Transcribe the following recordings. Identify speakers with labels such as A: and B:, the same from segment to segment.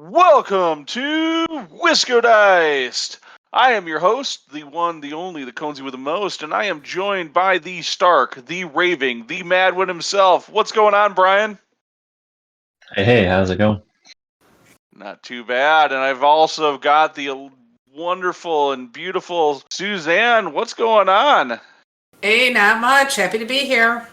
A: Welcome to Wisco Diced. I am your host, the one, the only, the Conesy with the most, and I am joined by the Stark, the Raving, the Madwin himself. What's going on, Brian?
B: Hey, how's it going?
A: Not too bad. And I've also got the wonderful and beautiful Suzanne. What's going on?
C: Hey, not much. Happy to be here.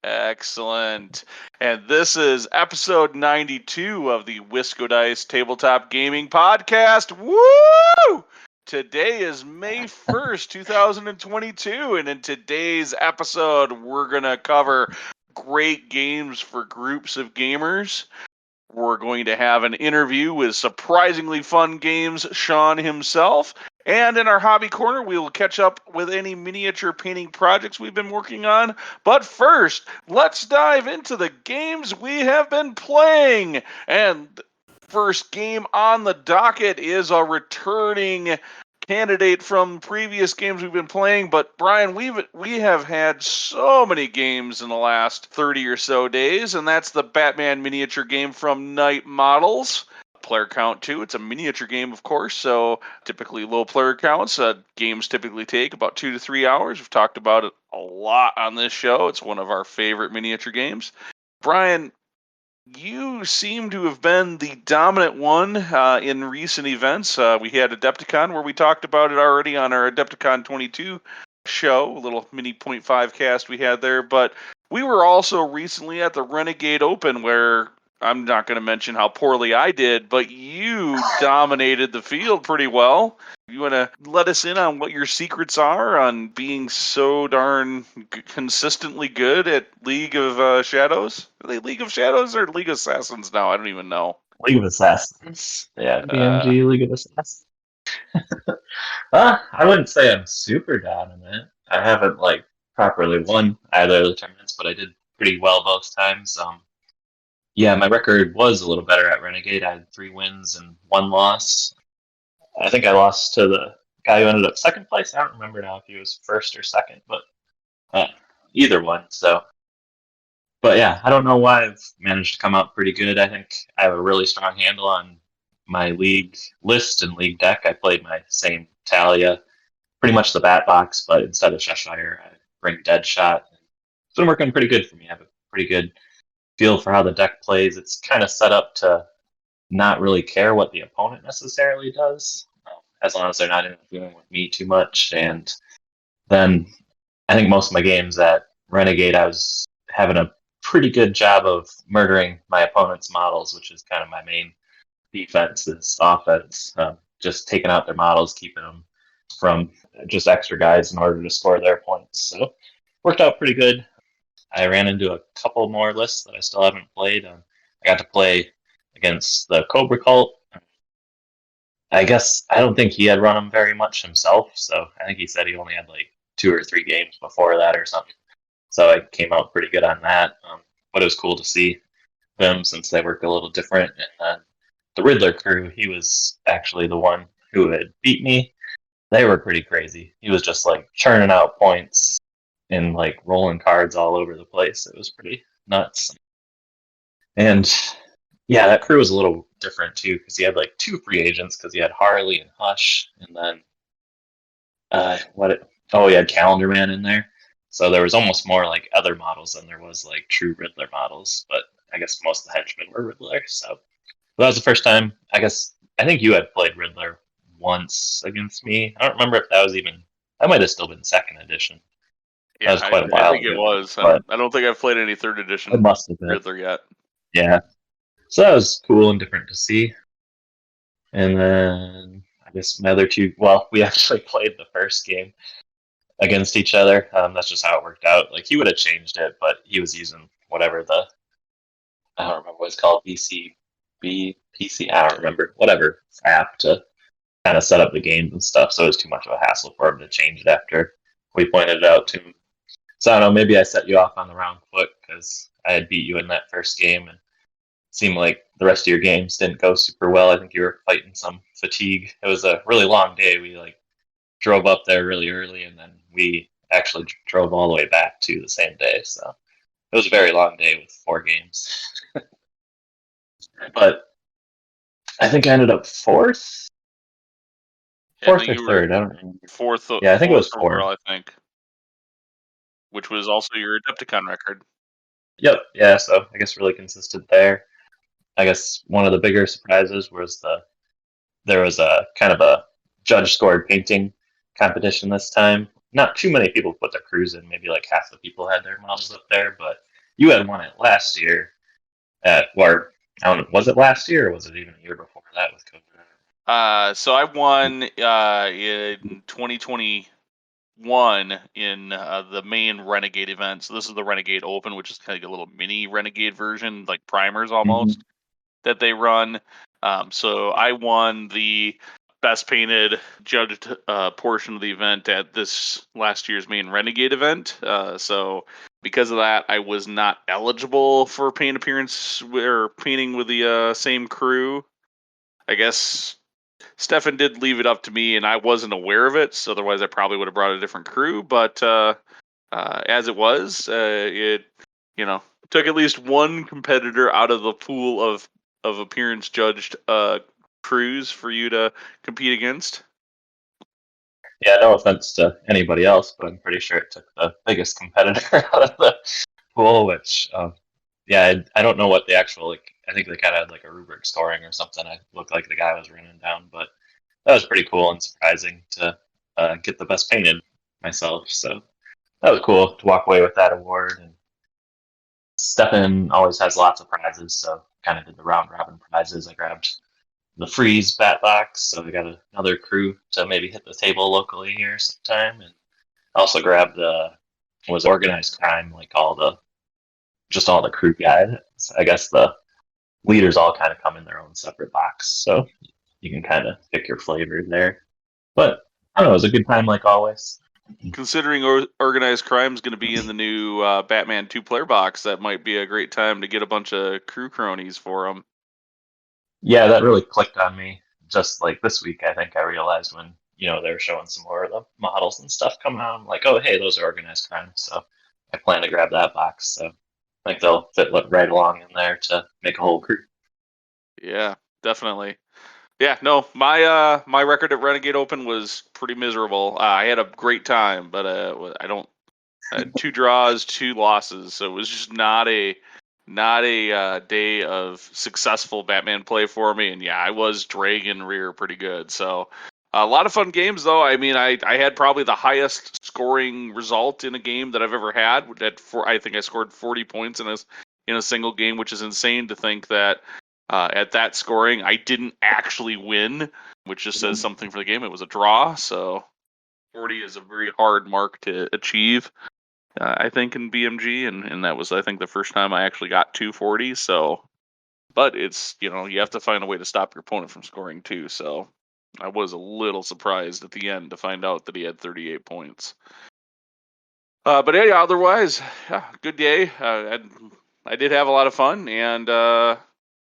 A: Excellent. And this is episode 92 of the Wisco Dice Tabletop Gaming Podcast. Woo! Today is May 1st, 2022, and in today's episode, we're going to cover great games for groups of gamers. We're going to have an interview with surprisingly fun games, Sean himself. And in our hobby corner, we will catch up with any miniature painting projects we've been working on. But first, let's dive into the games we have been playing. And first game on the docket is a returning candidate from previous games we've been playing. But Brian, we have had so many games in the last 30 or so days, and that's the Batman miniature game from Night Models. Player count too. It's a miniature game, of course, so typically low player counts. Games typically take about 2 to 3 hours. We've talked about it a lot on this show. It's one of our favorite miniature games. Brian, you seem to have been the dominant one in recent events. We had Adepticon where we talked about it already on our Adepticon 22 show, a little mini 0.5 cast we had there. But we were also recently at the Renegade Open where I'm not going to mention how poorly I did, but you dominated the field pretty well. You want to let us in on what your secrets are on being so darn consistently good at League of Shadows? Are they League of Shadows or League of Assassins now? I don't even know.
B: League of Assassins. Yeah, BMG League of Assassins. I wouldn't say I'm super dominant. I haven't properly won either of the tournaments, but I did pretty well both times. Yeah, my record was a little better at Renegade. I had 3 wins and 1 loss. I think I lost to the guy who ended up second place. I don't remember now if he was first or second, but either one. But yeah, I don't know why I've managed to come out pretty good. I think I have a really strong handle on my league list and league deck. I played my same Talia, pretty much the Bat Box, but instead of Cheshire, I bring Deadshot. It's been working pretty good for me. I have a pretty good feel for how the deck plays. It's kind of set up to not really care what the opponent necessarily does, as long as they're not interfering with me too much. And then I think most of my games at Renegade, I was having a pretty good job of murdering my opponent's models, which is kind of my main defense is offense. Just taking out their models, keeping them from just extra guys in order to score their points. So worked out pretty good. I ran into a couple more lists that I still haven't played. I got to play against the Cobra Cult. I guess I don't think he had run them very much himself, so I think he said he only had 2 or 3 games before that or something. So I came out pretty good on that. But it was cool to see them since they work a little different. And then the Riddler crew, he was actually the one who had beat me. They were pretty crazy. He was just churning out points and rolling cards all over the place. It was pretty nuts. And yeah, that crew was a little different too because he had 2 free agents because he had Harley and Hush, and then he had Calendar Man in there. So there was almost more other models than there was true Riddler models. But I guess most of the henchmen were Riddler. So that was the first time. I think you had played Riddler once against me. I don't remember if that was even. That might have still been second edition.
A: Yeah,
B: that was quite a while
A: I think
B: ago,
A: it was.
B: but
A: I don't think I've played any 3rd edition
B: it must have been
A: Riddler yet.
B: Yeah. So that was cool and different to see. And then I guess my other 2. Well, we actually played the first game against each other. That's just how it worked out. He would have changed it, but he was using whatever I don't remember what it's called, PC, I don't remember, whatever app to kind of set up the games and stuff. So it was too much of a hassle for him to change it after we pointed it out to him. So I don't know, maybe I set you off on the wrong foot because I had beat you in that first game and it seemed like the rest of your games didn't go super well. I think you were fighting some fatigue. It was a really long day. We drove up there really early and then we actually drove all the way back to the same day. So it was a very long day with 4 games. But I think I ended up fourth.
A: I
B: Fourth
A: think
B: or
A: you were
B: third, I don't remember.
A: fourth.
B: Yeah, I think it
A: Fourth
B: was fourth.
A: overall, I think, which was also your Adepticon record.
B: Yep, yeah, so I guess really consistent there. I guess one of the bigger surprises was there was a kind of a judge scored painting competition this time. Not too many people put their crews in, maybe like half the people had their models up there, but you had won it last year or I don't know, was it last year or was it even a year before that with COVID?
A: So I won in 2021 in the main Renegade event. So this is the Renegade Open, which is kind of like a little mini Renegade version, like primers almost, that they run. So I won the best painted judged portion of the event at this last year's main Renegade event. So because of that, I was not eligible for paint appearance or painting with the same crew. I guess Stefan did leave it up to me, and I wasn't aware of it. So otherwise, I probably would have brought a different crew. But as it was, it took at least one competitor out of the pool of appearance judged crews for you to compete against.
B: Yeah, no offense to anybody else, but I'm pretty sure it took the biggest competitor out of the pool, which, yeah, I don't know what the actual, like, I think they kind of had like a rubric scoring or something. I looked like the guy was running down, but that was pretty cool and surprising to get the best painted myself. So that was cool to walk away with that award. And Stefan always has lots of prizes, so kind of did the round robin prizes. I grabbed the Freeze bat box, so we got another crew to maybe hit the table locally here sometime. And I also grabbed was organized crime, like all the crew guides. I guess the leaders all kind of come in their own separate box, so you can kind of pick your flavor there. But I don't know, it was a good time like always.
A: Considering organized crime is going to be in the new Batman 2-player box, that might be a great time to get a bunch of crew cronies for them.
B: Yeah, that really clicked on me. Just like this week, I think I realized when they were showing some more of the models and stuff coming out. I'm like, oh hey, those are organized crime. So I plan to grab that box. So I think they'll fit right along in there to make a whole crew.
A: Yeah, definitely. Yeah, no, my record at Renegade Open was pretty miserable. I had a great time, but I had 2 draws, 2 losses, so it was just not a day of successful Batman play for me. And yeah, I was dragging rear pretty good. So a lot of fun games though. I mean, I had probably the highest scoring result in a game that I've ever had. I think I scored 40 points in a single game, which is insane to think that. At that scoring, I didn't actually win, which just says something for the game. It was a draw, so 40 is a very hard mark to achieve, I think, in BMG, and that was, I think, the first time I actually got 240. So, but it's, you have to find a way to stop your opponent from scoring too. So I was a little surprised at the end to find out that he had 38 points. But yeah, otherwise, yeah, good day. I did have a lot of fun, and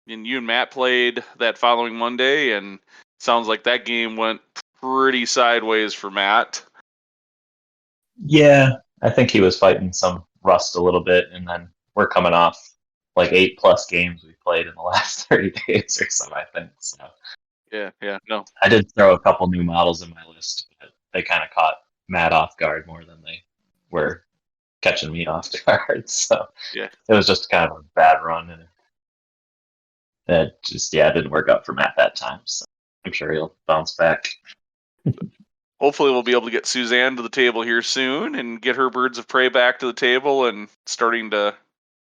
A: you and Matt played that following Monday, and it sounds like that game went pretty sideways for Matt.
B: Yeah, I think he was fighting some rust a little bit, and then we're coming off like 8+ games we played in the last 30 days or so, I think. So
A: Yeah, no.
B: I did throw a couple new models in my list, but they kind of caught Matt off guard more than they were catching me off guard. So
A: Yeah,
B: it was just kind of a bad run, and it just didn't work out for Matt that time. So I'm sure he'll bounce back.
A: hopefully we'll be able to get Suzanne to the table here soon and get her Birds of Prey back to the table and starting to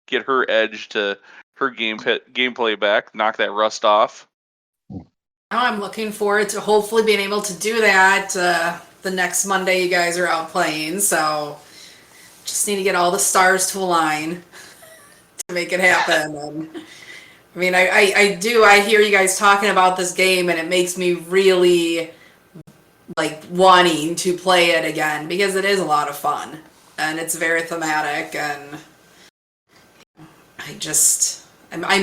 A: get her edge to her gameplay back, knock that rust off.
C: Now I'm looking forward to hopefully being able to do that the next Monday you guys are out playing. So just need to get all the stars to align to make it happen. And I mean, I hear you guys talking about this game, and it makes me really like wanting to play it again because it is a lot of fun and it's very thematic, and I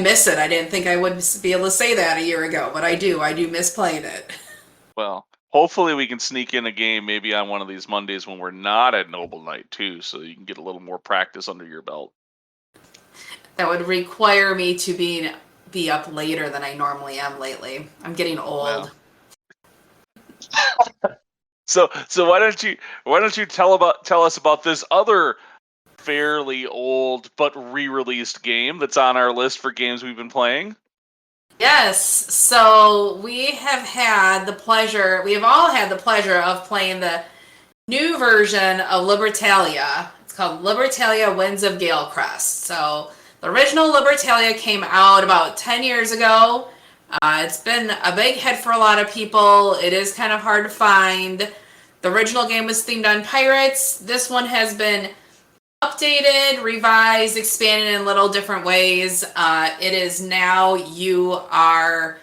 C: miss it. I didn't think I would be able to say that a year ago, but I do miss playing it.
A: Well, hopefully we can sneak in a game maybe on one of these Mondays when we're not at Noble Night too, so you can get a little more practice under your belt.
C: That would require me to be be up later than I normally am lately. I'm getting old.
A: Wow. So why don't you tell us about this other fairly old but re-released game that's on our list for games we've been playing?
C: Yes, so we have all had the pleasure of playing the new version of Libertalia. It's called Libertalia Winds of Galecrest. So the original Libertalia came out about 10 years ago. It's been a big hit for a lot of people. It is kind of hard to find. The original game was themed on pirates. This one has been updated, revised, expanded in little different ways. It is now you are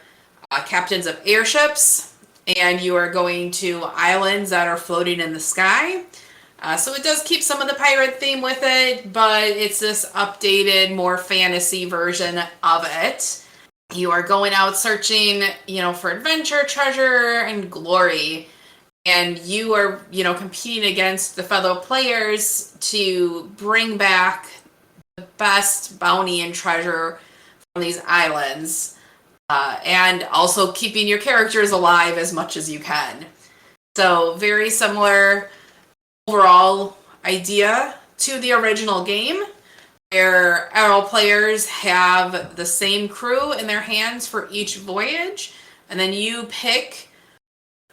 C: captains of airships, and you are going to islands that are floating in the sky. So it does keep some of the pirate theme with it, but it's this updated, more fantasy version of it. You are going out searching, for adventure, treasure, and glory. And you are, competing against the fellow players to bring back the best bounty and treasure from these islands. And also keeping your characters alive as much as you can. So very similar overall idea to the original game, where all players have the same crew in their hands for each voyage, and then you pick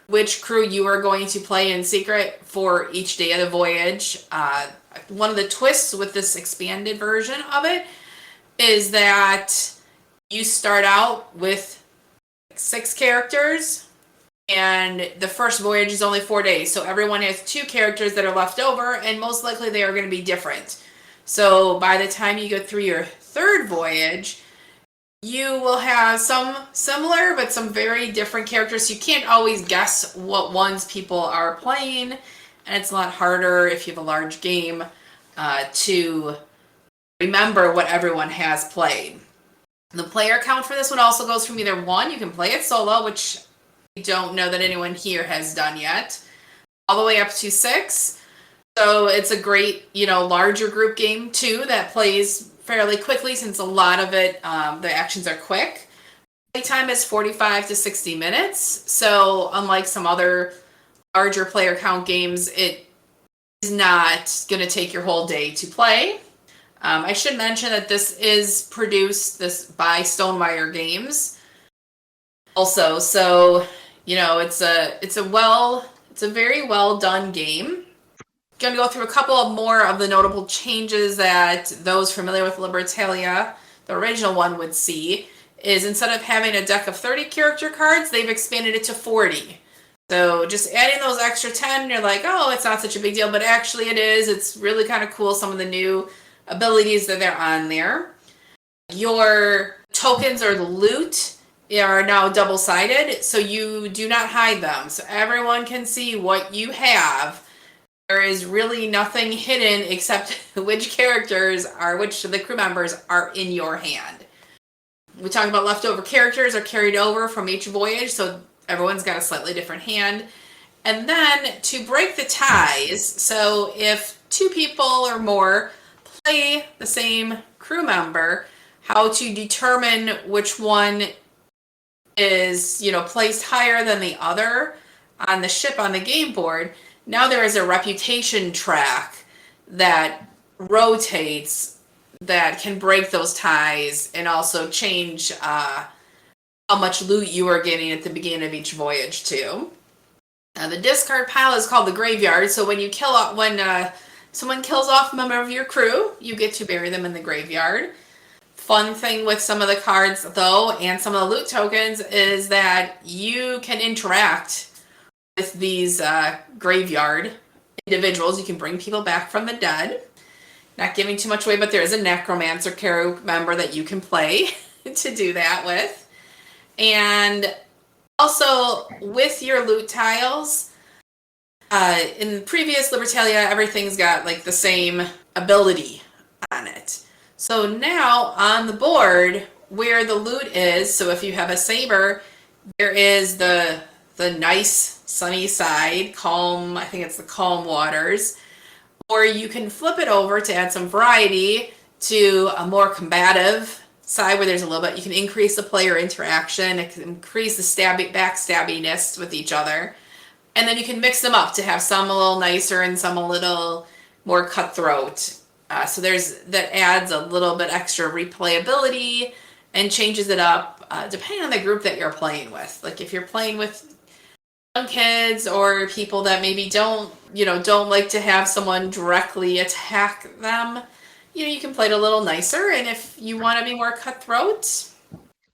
C: which crew you are going to play in secret for each day of the voyage. One of the twists with this expanded version of it is that you start out with 6 characters, and the first voyage is only 4 days, so everyone has 2 characters that are left over, and most likely they are going to be different. So by the time you go through your 3rd voyage, you will have some similar but some very different characters. So you can't always guess what ones people are playing, and it's a lot harder if you have a large game to remember what everyone has played. The player count for this one also goes from either 1, you can play it solo, which I don't know that anyone here has done yet, all the way up to 6. So it's a great, larger group game too that plays fairly quickly, since a lot of it, the actions are quick. Playtime is 45 to 60 minutes. So unlike some other larger player count games, it is not going to take your whole day to play. I should mention that this is produced by Stonemaier Games. Also, so it's a very well done game. Going to go through a couple of more of the notable changes that those familiar with Libertalia, the original one, would see. Is instead of having a deck of 30 character cards, they've expanded it to 40. So just adding those extra 10, you're like, oh, it's not such a big deal, but actually it is. It's really kind of cool, some of the new abilities that are on there. Your tokens or the loot are now double-sided, so you do not hide them. So everyone can see what you have. There is really nothing hidden except which the crew members are in your hand. We talk about leftover characters are carried over from each voyage, so everyone's got a slightly different hand. And then to break the ties, so if 2 people or more play the same crew member, how to determine which one is, placed higher than the other on the ship on the game board. Now there is a reputation track that rotates that can break those ties and also change how much loot you are getting at the beginning of each voyage too. The discard pile is called the graveyard. So when someone kills off a member of your crew, you get to bury them in the graveyard. Fun thing with some of the cards though, and some of the loot tokens, is that you can interact with these graveyard individuals. You can bring people back from the dead. Not giving too much away, but there is a necromancer crew member that you can play to do that with. And also with your loot tiles, in previous Libertalia, everything's got like the same ability on it. So now on the board where the loot is, so if you have a saber, there is the nice sunny side, calm, I think it's the calm waters, or you can flip it over to add some variety to a more combative side where there's a little bit, you can increase the player interaction, it can increase the backstabbiness with each other. And then you can mix them up to have some a little nicer and some a little more cutthroat. So that adds a little bit extra replayability and changes it up depending on the group that you're playing with. Like if you're playing with young kids or people that maybe don't like to have someone directly attack them, you can play it a little nicer. And if you want to be more cutthroat,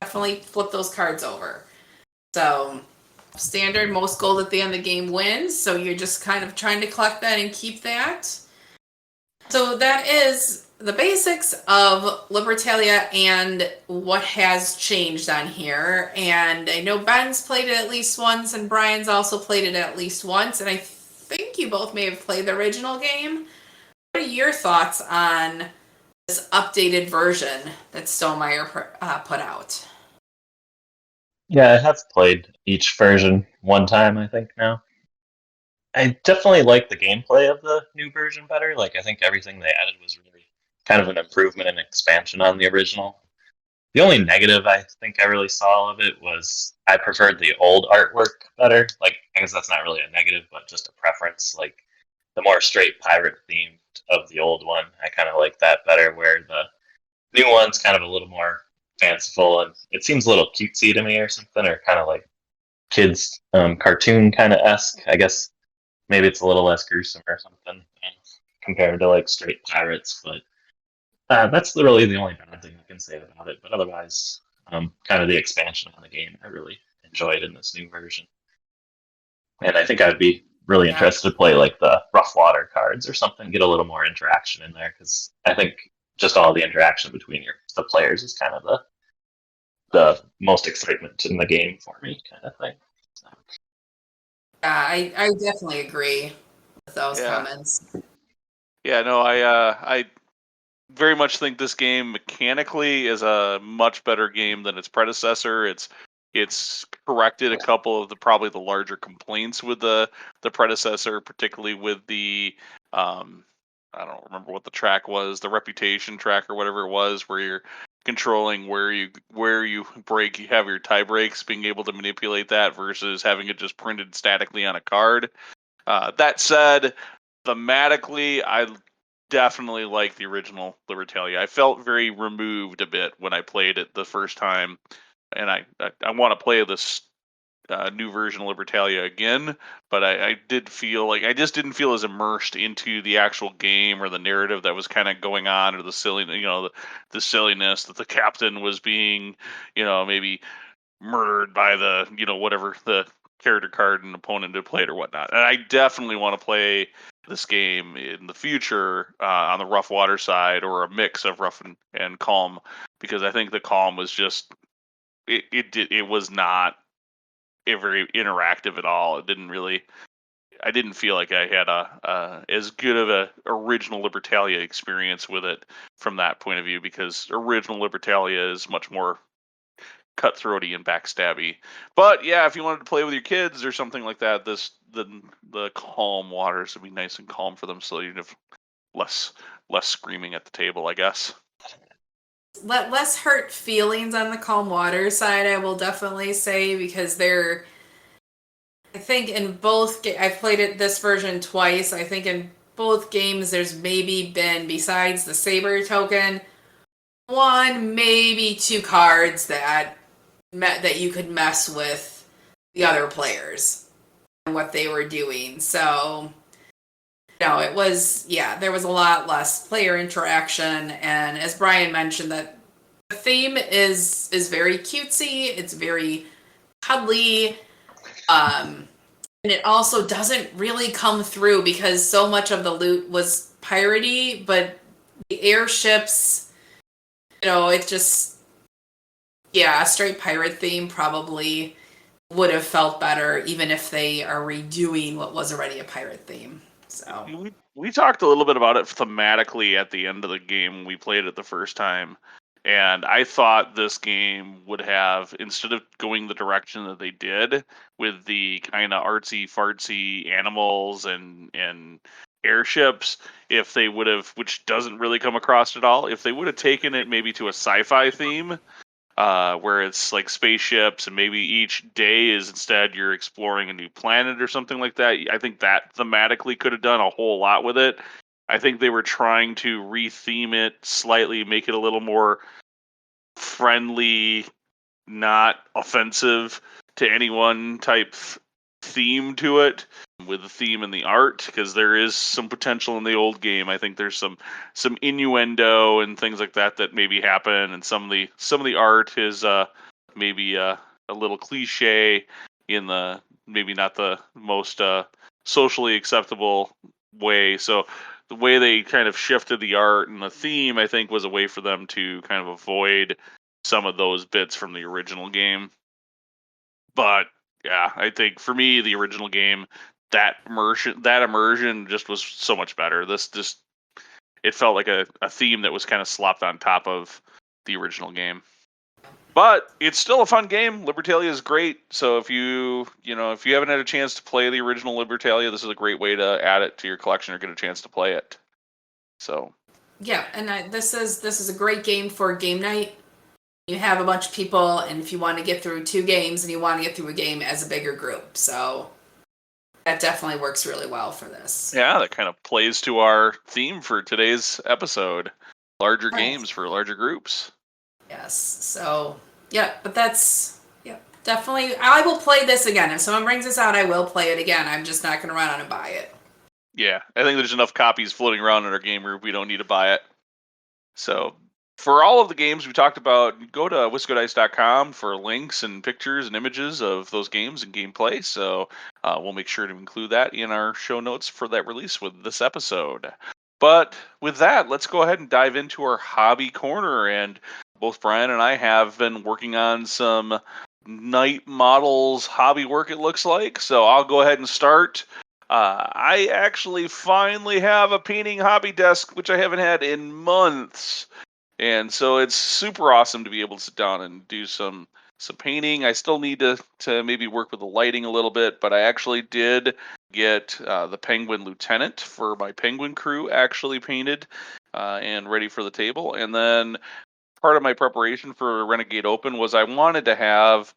C: definitely flip those cards over. So standard, most gold at the end of the game wins. So you're just kind of trying to collect that and keep that. So that is the basics of Libertalia and what has changed on here. And I know Ben's played it at least once, and Brian's also played it at least once. And I think you both may have played the original game. What are your thoughts on this updated version that Stonemaier put out?
B: Yeah, I have played each version one time, I think, now. I definitely like the gameplay of the new version better. Like, I think everything they added was really kind of an improvement and expansion on the original. The only negative I think I really saw of it was I preferred the old artwork better. Like, I guess that's not really a negative, but just a preference. Like, the more straight pirate themed of the old one, I kind of like that better, where the new one's kind of a little more fanciful, and it seems a little cutesy to me or something, or kind of like kids cartoon kind of esque. I guess maybe it's a little less gruesome or something compared to like straight pirates, but that's really the only bad thing I can say about it. But otherwise, kind of the expansion on the game I really enjoyed in this new version, and I think I'd be really interested to play like the rough water cards or something, get a little more interaction in there, because I think just all the interaction between the players is kind of the most excitement in the game for me, kind of thing. So.
C: I definitely agree with those comments.
A: Yeah, no, I very much think this game mechanically is a much better game than its predecessor. It's corrected a couple of probably the larger complaints with the predecessor, particularly with the I don't remember what the track was, the reputation track or whatever it was, where you're controlling where you break, you have your tie breaks, being able to manipulate that versus having it just printed statically on a card. That said, thematically, I definitely like the original Libertalia. I felt very removed a bit when I played it the first time, and I want to play this new version of Libertalia again, but I did feel like I just didn't feel as immersed into the actual game or the narrative that was kind of going on, or the silly, the silliness that the captain was being, maybe murdered by the, whatever the character card and opponent had played or whatnot. And I definitely want to play this game in the future on the rough water side, or a mix of rough and calm, because I think the calm was just it was not very interactive at all. It didn't really. I didn't feel like I had as good of a original Libertalia experience with it from that point of view, because original Libertalia is much more cutthroaty and backstabby. But yeah, if you wanted to play with your kids or something like that, the calm waters would be nice and calm for them, so you'd have less screaming at the table, I guess.
C: Less hurt feelings on the calm water side, I will definitely say, because I think in both, I've played this version twice. I think in both games there's maybe been, besides the Saber token, one, maybe two cards that you could mess with the other players and what they were doing. So, it was, there was a lot less player interaction. And as Brian mentioned, that the theme is very cutesy. It's very cuddly. And it also doesn't really come through because so much of the loot was piratey, but the airships, it just, a straight pirate theme probably would have felt better, even if they are redoing what was already a pirate theme. So
A: we talked a little bit about it thematically at the end of the game when we played it the first time, and I thought this game would have, instead of going the direction that they did with the kind of artsy fartsy animals and airships, if they would have, which doesn't really come across at all, if they would have taken it maybe to a sci-fi theme, where it's like spaceships and maybe each day is instead you're exploring a new planet or something like that. I think that thematically could have done a whole lot with it. I think they were trying to re-theme it slightly, make it a little more friendly, not offensive to anyone type theme to it, with the theme and the art, because there is some potential in the old game. I think there's some innuendo and things like that that maybe happen, and some of the art is maybe a little cliche in the maybe not the most socially acceptable way. So the way they kind of shifted the art and the theme, I think, was a way for them to kind of avoid some of those bits from the original game. But yeah, I think for me, the original game, that immersion just was so much better. This just, it felt like a theme that was kind of slopped on top of the original game. But it's still a fun game. Libertalia is great. So if you haven't had a chance to play the original Libertalia, this is a great way to add it to your collection or get a chance to play it. So
C: yeah, and this is a great game for game night. You have a bunch of people, and if you want to get through 2 games, and you want to get through a game as a bigger group, so that definitely works really well for this.
A: Yeah, that kind of plays to our theme for today's episode: larger games for larger groups.
C: Yes. So yeah, but that's definitely. I will play this again. If someone brings this out, I will play it again. I'm just not going to run out and buy it.
A: Yeah, I think there's enough copies floating around in our game group. We don't need to buy it. So for all of the games we talked about, go to wiscodice.com for links and pictures and images of those games and gameplay. So we'll make sure to include that in our show notes for that release with this episode. But with that, let's go ahead and dive into our hobby corner. And both Brian and I have been working on some Knight Models hobby work, it looks like. So I'll go ahead and start. I actually finally have a painting hobby desk, which I haven't had in months. And so it's super awesome to be able to sit down and do some painting. I still need to maybe work with the lighting a little bit, but I actually did get the Penguin Lieutenant for my Penguin crew actually painted and ready for the table. And then part of my preparation for Renegade Open was I wanted to have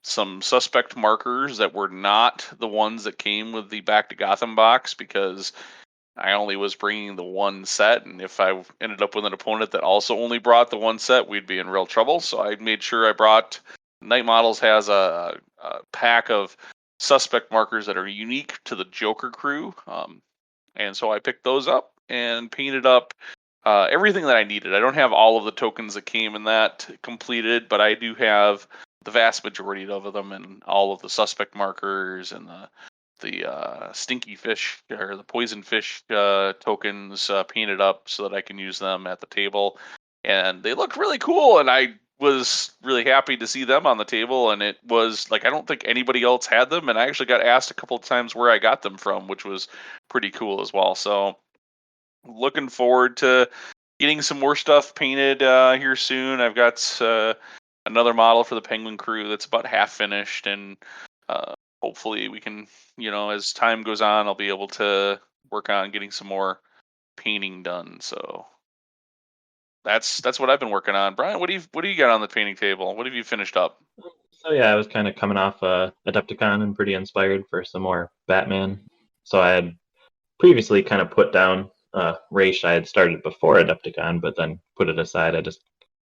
A: some suspect markers that were not the ones that came with the Back to Gotham box, because I only was bringing the one set, and if I ended up with an opponent that also only brought the one set, we'd be in real trouble. So I made sure I brought... Knight Models has a pack of suspect markers that are unique to the Joker crew, and so I picked those up and painted up everything that I needed. I don't have all of the tokens that came in that completed, but I do have the vast majority of them, and all of the suspect markers and the stinky fish or the poison fish tokens painted up so that I can use them at the table. And they look really cool, and I was really happy to see them on the table. And it was like, I don't think anybody else had them, and I actually got asked a couple of times where I got them from, which was pretty cool as well. So looking forward to getting some more stuff painted here soon. I've got another model for the Penguin crew that's about half finished, and hopefully we can, as time goes on, I'll be able to work on getting some more painting done. So that's what I've been working on. Brian, what do you got on the painting table? What have you finished up?
B: So yeah, I was kind of coming off Adepticon and pretty inspired for some more Batman. So I had previously kind of put down Raish. I had started before Adepticon, but then put it aside. I just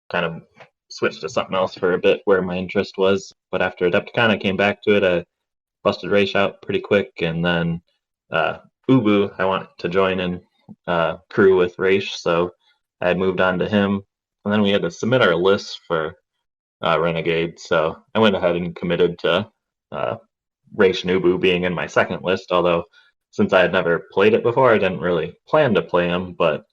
B: kind of switched to something else for a bit where my interest was. But after Adepticon, I came back to it. I busted Raish out pretty quick, and then Ubu, I wanted to join in crew with Raish, so I had moved on to him. And then we had to submit our list for Renegade, so I went ahead and committed to Raish and Ubu being in my second list, although since I had never played it before, I didn't really plan to play them, but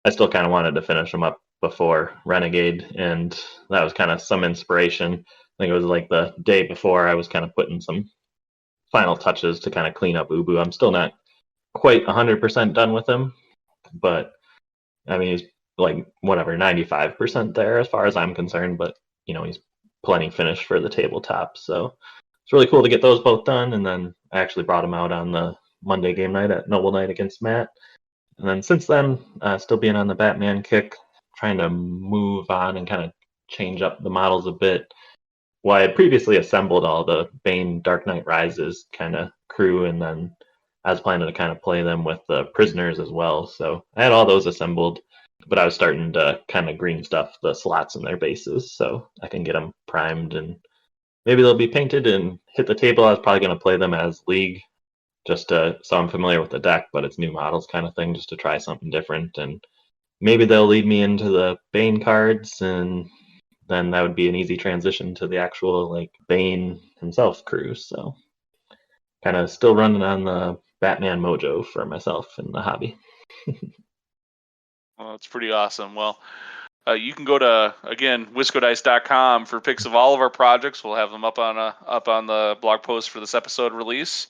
B: I still kind of wanted to finish them up before Renegade, and that was kind of some inspiration. I think it was like the day before I was kind of putting some final touches to kind of clean up Ubu. I'm still not quite 100% done with him, but I mean, he's like, 95% there as far as I'm concerned, but he's plenty finished for the tabletop. So it's really cool to get those both done. And then I actually brought him out on the Monday game night at Noble Night against Matt. And then since then, still being on the Batman kick, trying to move on and kind of change up the models a bit. Well, I had previously assembled all the Bane Dark Knight Rises kind of crew, and then I was planning to kind of play them with the prisoners as well. So I had all those assembled, but I was starting to kind of green stuff the slots in their bases so I can get them primed and maybe they'll be painted and hit the table. I was probably going to play them as League just so I'm familiar with the deck, but it's new models kind of thing just to try something different. And maybe they'll lead me into the Bane cards, and then that would be an easy transition to the actual like Bane himself crew. So kind of still running on the Batman mojo for myself in the hobby.
A: Well, that's pretty awesome. Well, you can go to, again, wiscodice.com for pics of all of our projects. We'll have them up on the blog post for this episode release.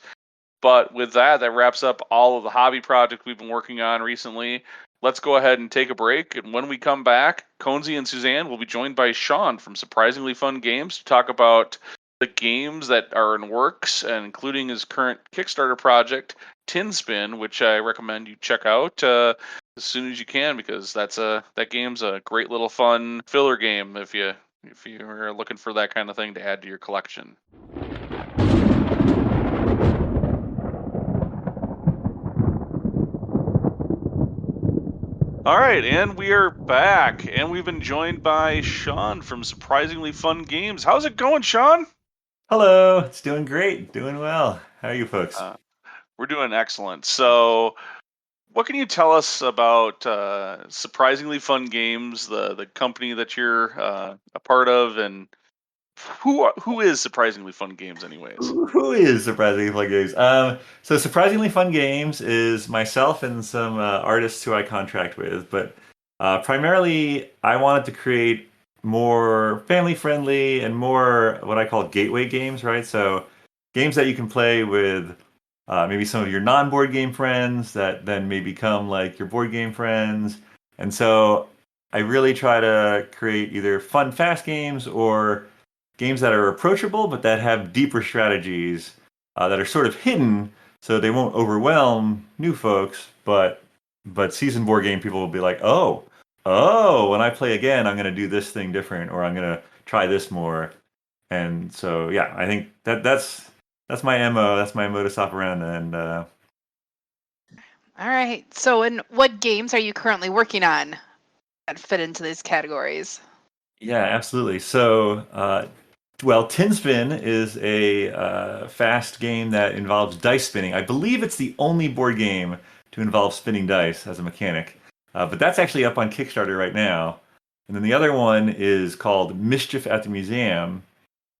A: But with that wraps up all of the hobby projects we've been working on recently. Let's go ahead and take a break. And when we come back, Conzi and Suzanne will be joined by Sean from Surprisingly Fun Games to talk about the games that are in works, and including his current Kickstarter project, Tin Spin, which I recommend you check out as soon as you can, because that game's a great little fun filler game if you're looking for that kind of thing to add to your collection. All right, and we are back, and we've been joined by Sean from Surprisingly Fun Games. How's it going, Sean?
D: Hello, it's doing great, doing well. How are you folks?
A: We're doing excellent. So, what can you tell us about Surprisingly Fun Games, the company that you're a part of, and who is Surprisingly Fun Games, anyways?
D: Who is Surprisingly Fun Games? So Surprisingly Fun Games is myself and some artists who I contract with, but primarily I wanted to create more family-friendly and more what I call gateway games, right? So games that you can play with maybe some of your non-board game friends that then may become like your board game friends. And so I really try to create either fun, fast games or games that are approachable but that have deeper strategies that are sort of hidden so they won't overwhelm new folks, but seasoned board game people will be like, oh, when I play again, I'm going to do this thing different, or I'm going to try this more. And so, yeah, I think that's my MO, that's my modus operandi. And
E: all right. So, and what games are you currently working on that fit into these categories?
D: Yeah, absolutely. So, well, Tin Spin is a fast game that involves dice spinning. I believe it's the only board game to involve spinning dice as a mechanic. But that's actually up on Kickstarter right now. And then the other one is called Mischief at the Museum.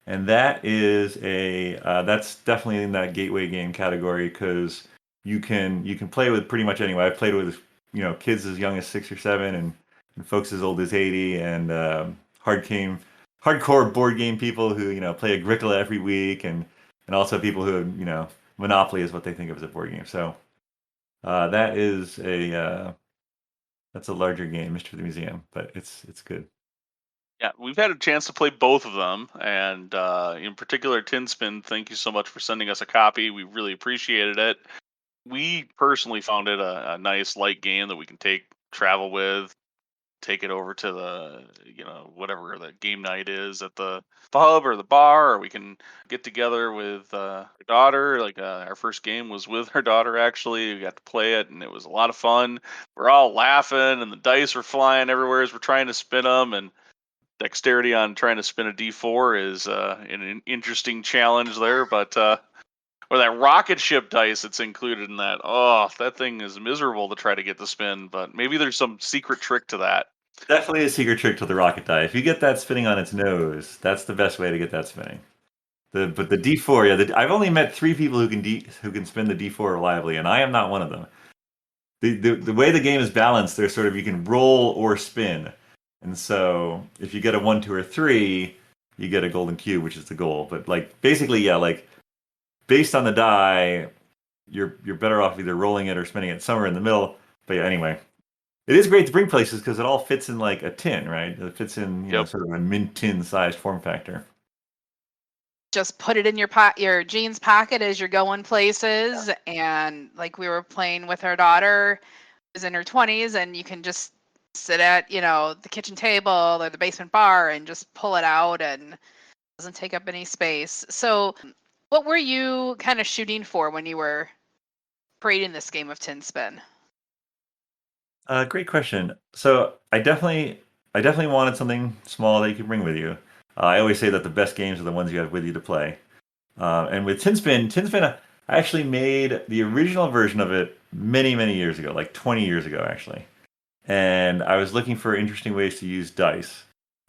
D: And that is that's definitely in that gateway game category because you can play with pretty much anyone. I've played with kids as young as 6 or 7 and folks as old as 80 and hardcore board game people who play Agricola every week and also people who Monopoly is what they think of as a board game. So that is that's a larger game, Mischief at the Museum, but it's good.
A: Yeah, we've had a chance to play both of them, and in particular, Tin Spin. Thank you so much for sending us a copy. We really appreciated it. We personally found it a nice light game that we can travel with, take it over to the whatever the game night is at the pub or the bar, or we can get together with our daughter. Like our first game was with her daughter, actually. We got to play it, and it was a lot of fun. We're all laughing, and the dice were flying everywhere as we're trying to spin them, and dexterity on trying to spin a D4 is an interesting challenge there, but or that rocket ship dice that's included in that. Oh, that thing is miserable to try to get to spin, but maybe there's some secret trick to that.
D: Definitely a secret trick to the rocket die. If you get that spinning on its nose, that's the best way to get that spinning. But the D4, yeah, I've only met 3 people who can spin the D4 reliably, and I am not one of them. The way the game is balanced, there's sort of you can roll or spin. And so if you get a 1, 2, or 3, you get a golden cube, which is the goal. But basically, yeah, based on the die, you're better off either rolling it or spinning it somewhere in the middle. But yeah, anyway, it is great to bring places because it all fits in like a tin, right? It fits in sort of a mint tin sized form factor.
E: just put it in your jeans pocket as you're going places. And like we were playing with our daughter, who's in her 20s, and you can just sit at the kitchen table or the basement bar and just pull it out, and it doesn't take up any space. So, what were you kind of shooting for when you were creating this game of Tin Spin?
D: Great question. So I definitely wanted something small that you could bring with you. I always say that the best games are the ones you have with you to play. And with Tin Spin, I actually made the original version of it many, many years ago, like 20 years ago, actually. And I was looking for interesting ways to use dice.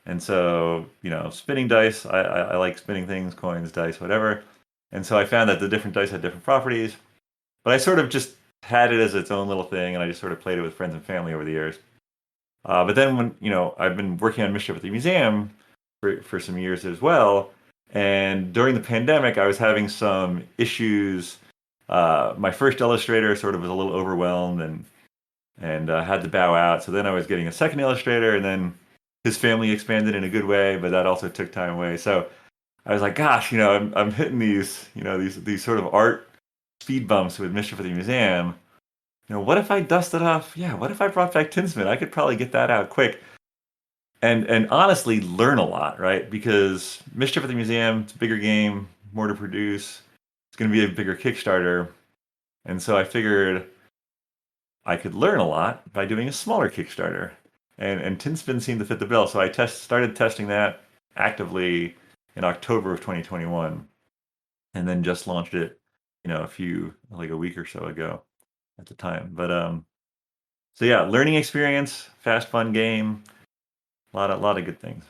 D: And so, spinning dice, I like spinning things, coins, dice, whatever. And so I found that the different dice had different properties. But I sort of just had it as its own little thing, and I just sort of played it with friends and family over the years. But then when, I've been working on Mischief at the Museum for some years as well. And during the pandemic, I was having some issues. My first illustrator sort of was a little overwhelmed and had to bow out. So then I was getting a second illustrator, and then his family expanded in a good way, but that also took time away. So I was like, gosh, I'm hitting these sort of art speed bumps with Mischief at the Museum. What if I dusted off? Yeah, what if I brought back Tin Spin? I could probably get that out quick. And honestly learn a lot, right? Because Mischief at the Museum, it's a bigger game, more to produce. It's going to be a bigger Kickstarter. And so I figured I could learn a lot by doing a smaller Kickstarter. And Tin Spin seemed to fit the bill. So I started testing that actively in October of 2021. And then just launched it, a week or so ago at the time. But so yeah, learning experience, fast, fun game. A lot of good things.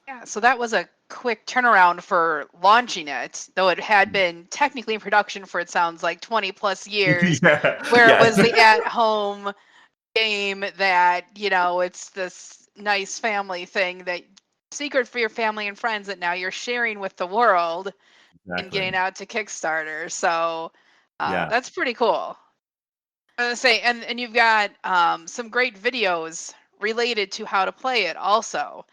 E: Yeah, so that was a quick turnaround for launching it, though it had been technically in production for, it sounds like, 20 plus years, where it was the at-home game that, it's this nice family thing that secret for your family and friends that now you're sharing with the world and getting out to Kickstarter. So that's pretty cool. I was gonna say, and you've got some great videos related to how to play it also,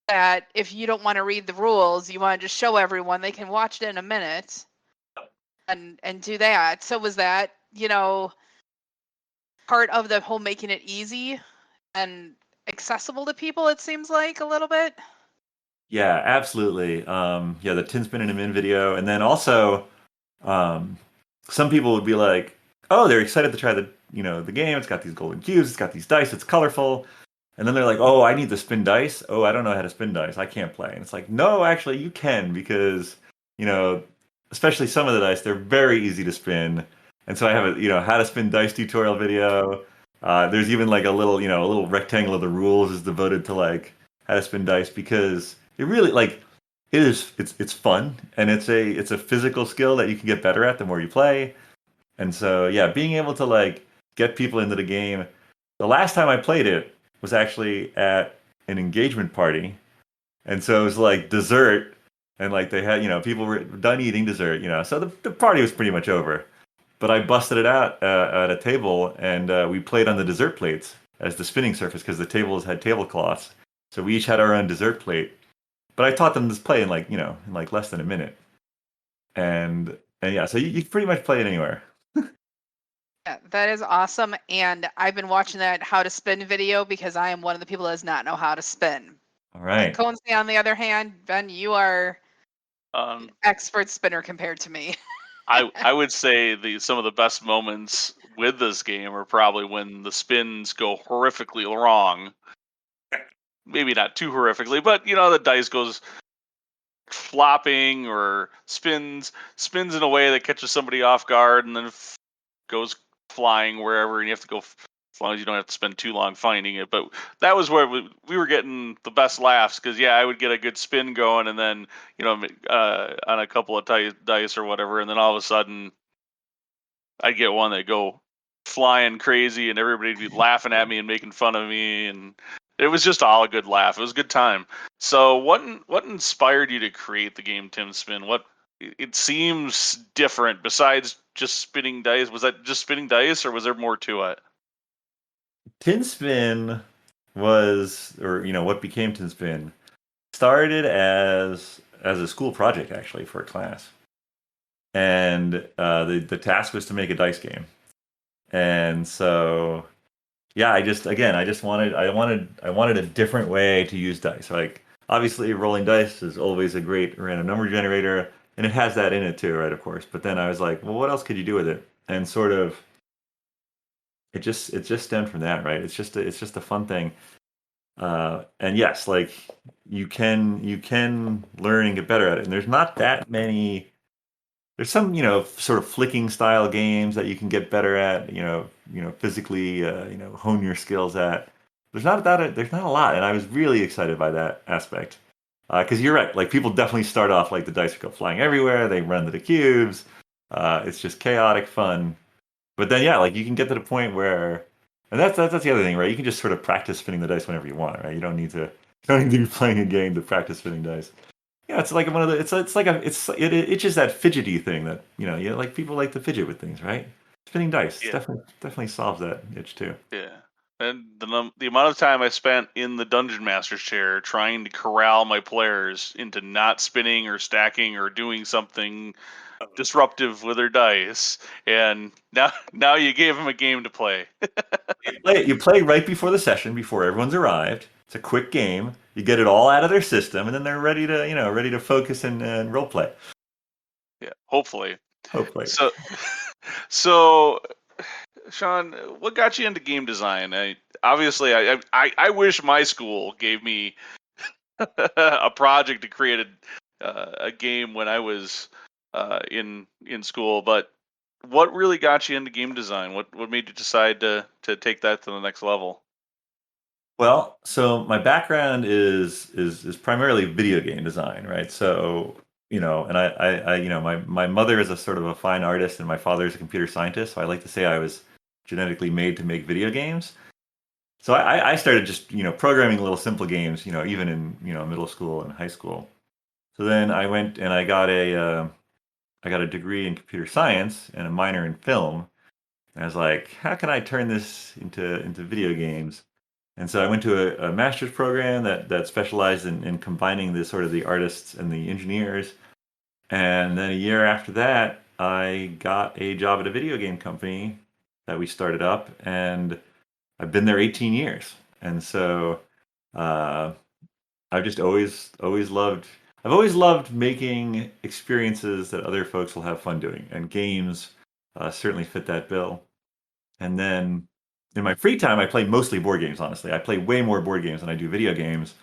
E: that if you don't want to read the rules, you want to just show everyone, they can watch it in a minute and do that. So was that, part of the whole making it easy and accessible to people, it seems like, a little bit?
D: Yeah, absolutely. The Tin Spin and a Min video. And then also, some people would be like, oh, they're excited to try the game. It's got these golden cubes, it's got these dice, it's colorful. And then they're like, oh, I need to spin dice. Oh, I don't know how to spin dice. I can't play. And it's like, no, actually, you can, because, especially some of the dice, they're very easy to spin. And so I have a, how to spin dice tutorial video. There's even like a little rectangle of the rules is devoted to like how to spin dice, because it really it's fun, and it's a physical skill that you can get better at the more you play. And so yeah, being able to like get people into the game. The last time I played it was actually at an engagement party, and so it was like dessert, and like they had people were done eating dessert, so the party was pretty much over. But I busted it out at a table, and we played on the dessert plates as the spinning surface, because the tables had tablecloths. So we each had our own dessert plate. But I taught them this play in like less than a minute. And yeah, so you pretty much play it anywhere.
E: Yeah, that is awesome. And I've been watching that how to spin video because I am one of the people that does not know how to spin.
D: All right.
E: Conesy, on the other hand, Ben, you are an expert spinner compared to me.
A: I would say some of the best moments with this game are probably when the spins go horrifically wrong. Maybe not too horrifically, but the dice goes flopping or spins in a way that catches somebody off guard, and then goes flying wherever, and you have to go, as long as you don't have to spend too long finding it. But that was where we were getting the best laughs, because I would get a good spin going, and then on a couple of dice or whatever, and then all of a sudden I'd get one that go flying crazy, and everybody'd be laughing at me and making fun of me, and it was just all a good laugh. It was a good time. So what inspired you to create the game Tin Spin? It seems different besides just spinning dice. Was that just spinning dice, or was there more to it?
D: Tin Spin what became Tin Spin started as as a school project actually for a class, and the task was to make a dice game, and so yeah, I wanted a different way to use dice. Like obviously, rolling dice is always a great random number generator, and it has that in it too, right? Of course. But then I was like, well, what else could you do with it? And sort of, it just stemmed from that, right? It's just a fun thing. And yes, like you can learn and get better at it. And there's not that many. There's some, sort of flicking style games that you can get better at, physically, hone your skills at. There's not a lot, and I was really excited by that aspect. Because you're right, like people definitely start off like the dice go flying everywhere, they run to the cubes, it's just chaotic fun. But then yeah, like you can get to the point where, and that's the other thing, right? You can just sort of practice spinning the dice whenever you want, right? You don't need to be playing a game to practice spinning dice. Yeah, it's like one of the. It itches that fidgety thing that like people like to fidget with things, right? Spinning dice
A: Yeah.
D: definitely solves that itch too.
A: Yeah. And the amount of time I spent in the dungeon master's chair trying to corral my players into not spinning or stacking or doing something disruptive with their dice, and now you gave them a game to play.
D: You play right before the session, before everyone's arrived. It's a quick game. You get it all out of their system, and then they're ready to focus and role play.
A: Yeah, hopefully.
D: Hopefully.
A: So, Sean, what got you into game design? I wish my school gave me a project to create a game when I was in school. But what really got you into game design? What made you decide to take that to the next level?
D: Well, so my background is primarily video game design, right? So, and my mother is a sort of a fine artist, and my father is a computer scientist. So I like to say I was genetically made to make video games. So I started just programming little simple games, even in middle school and high school. So then I went and I got a degree in computer science and a minor in film. And I was like, how can I turn this into video games? And so I went to a master's program that specialized in combining the sort of the artists and the engineers. And then a year after that, I got a job at a video game company that we started up, and I've been there 18 years. And so uh, I've just I've always loved making experiences that other folks will have fun doing, and games certainly fit that bill. And then in my free time, I play mostly board games, honestly. I play way more board games than I do video games.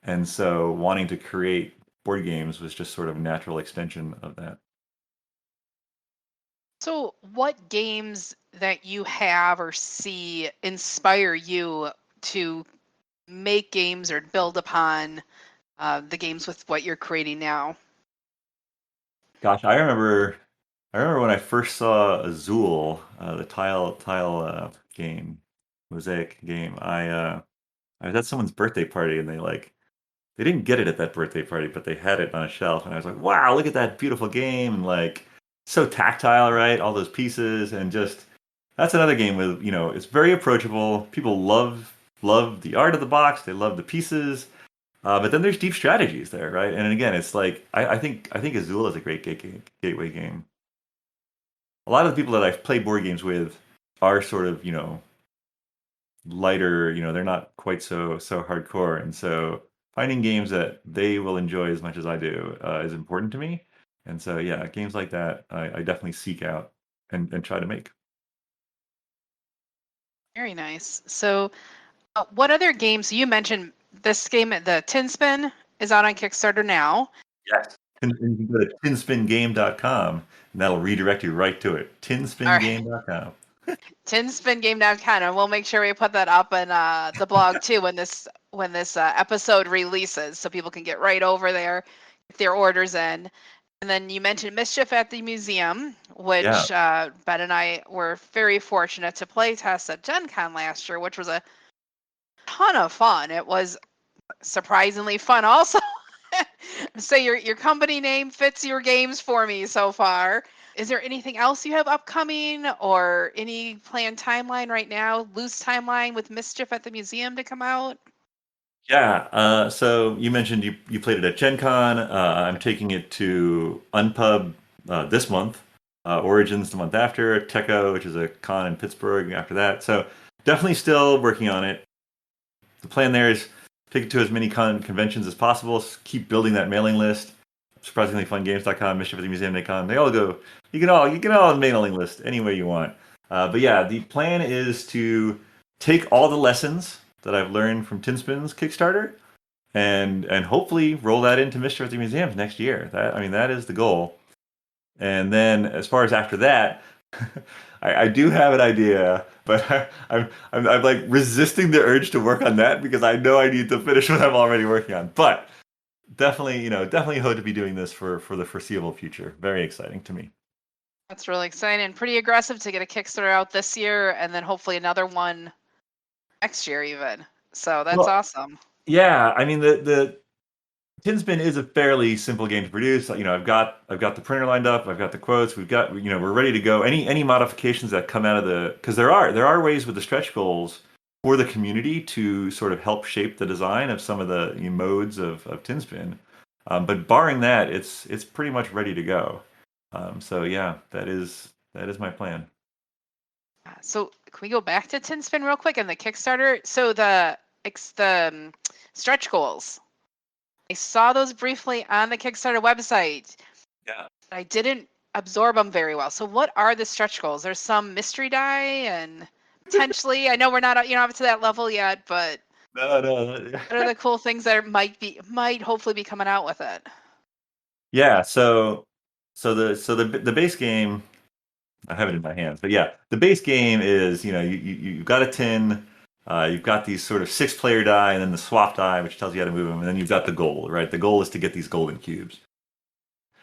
D: And so wanting to create board games was just sort of a natural extension of that.
E: So, what games that you have or see inspire you to make games or build upon the games with what you're creating now?
D: Gosh, I remember when I first saw Azul, the tile game, mosaic game. I was at someone's birthday party, and they didn't get it at that birthday party, but they had it on a shelf, and I was like, wow, look at that beautiful game, and like so tactile, right? All those pieces, and just that's another game with it's very approachable. People love the art of the box, they love the pieces, but then there's deep strategies there, right? And again, it's like I think Azul is a great gateway game. A lot of the people that I've played board games with are sort of lighter. They're not quite so hardcore, and so finding games that they will enjoy as much as I do is important to me. And so yeah, games like that I definitely seek out and try to make.
E: Very nice. So, what other games you mentioned? This game, the Tin Spin, is out on Kickstarter now.
D: Yes. And you can go to tinspingame.com, and that'll redirect you right to it. Tinspingame.com.
E: Tinspingame.com, and we'll make sure we put that up in the blog too when this episode releases, so people can get right over there, get their orders in. And then you mentioned Mischief at the Museum, which Ben and I were very fortunate to play test at Gen Con last year, which was a ton of fun. It was surprisingly fun also. So your company name fits your games for me so far. Is there anything else you have upcoming or any planned timeline right now, loose timeline with Mischief at the Museum to come out?
D: Yeah. So you mentioned you played it at Gen Con. I'm taking it to Unpub this month. Origins the month after. Techo, which is a con in Pittsburgh after that. So definitely still working on it. The plan there is take it to as many conventions as possible. Keep building that mailing list. Surprisinglyfungames.com, Mischief at the Museum.com. They all go. You can all on the mailing list any way you want. But yeah, the plan is to take all the lessons that I've learned from Tinspin's Kickstarter and hopefully roll that into Mischief at the Museums next year. That is the goal. And then as far as after that, I do have an idea, but I'm like resisting the urge to work on that because I know I need to finish what I'm already working on. But definitely hope to be doing this for the foreseeable future. Very exciting to me.
E: That's really exciting. Pretty aggressive to get a Kickstarter out this year and then hopefully another one next year even. So that's
D: Well,
E: awesome.
D: yeah, I mean the Tinspin is a fairly simple game to produce. I've got the printer lined up. I've got the quotes. We're ready to go. Any modifications that come out of because there are ways with the stretch goals for the community to sort of help shape the design of some of the modes of Tinspin. But barring that, it's pretty much ready to go. So yeah, that is my plan.
E: So can we go back to Tinspin real quick and the Kickstarter? So the stretch goals. I saw those briefly on the Kickstarter website.
D: Yeah.
E: I didn't absorb them very well. So what are the stretch goals? There's some mystery die and potentially, I know we're not up to that level yet, but
D: No.
E: what are the cool things that might hopefully be coming out with it?
D: Yeah. So the base game. I have it in my hands, but yeah, the base game is you've got a tin, you've got these sort of 6-player die, and then the swap die, which tells you how to move them, and then you've got the goal, right? The goal is to get these golden cubes.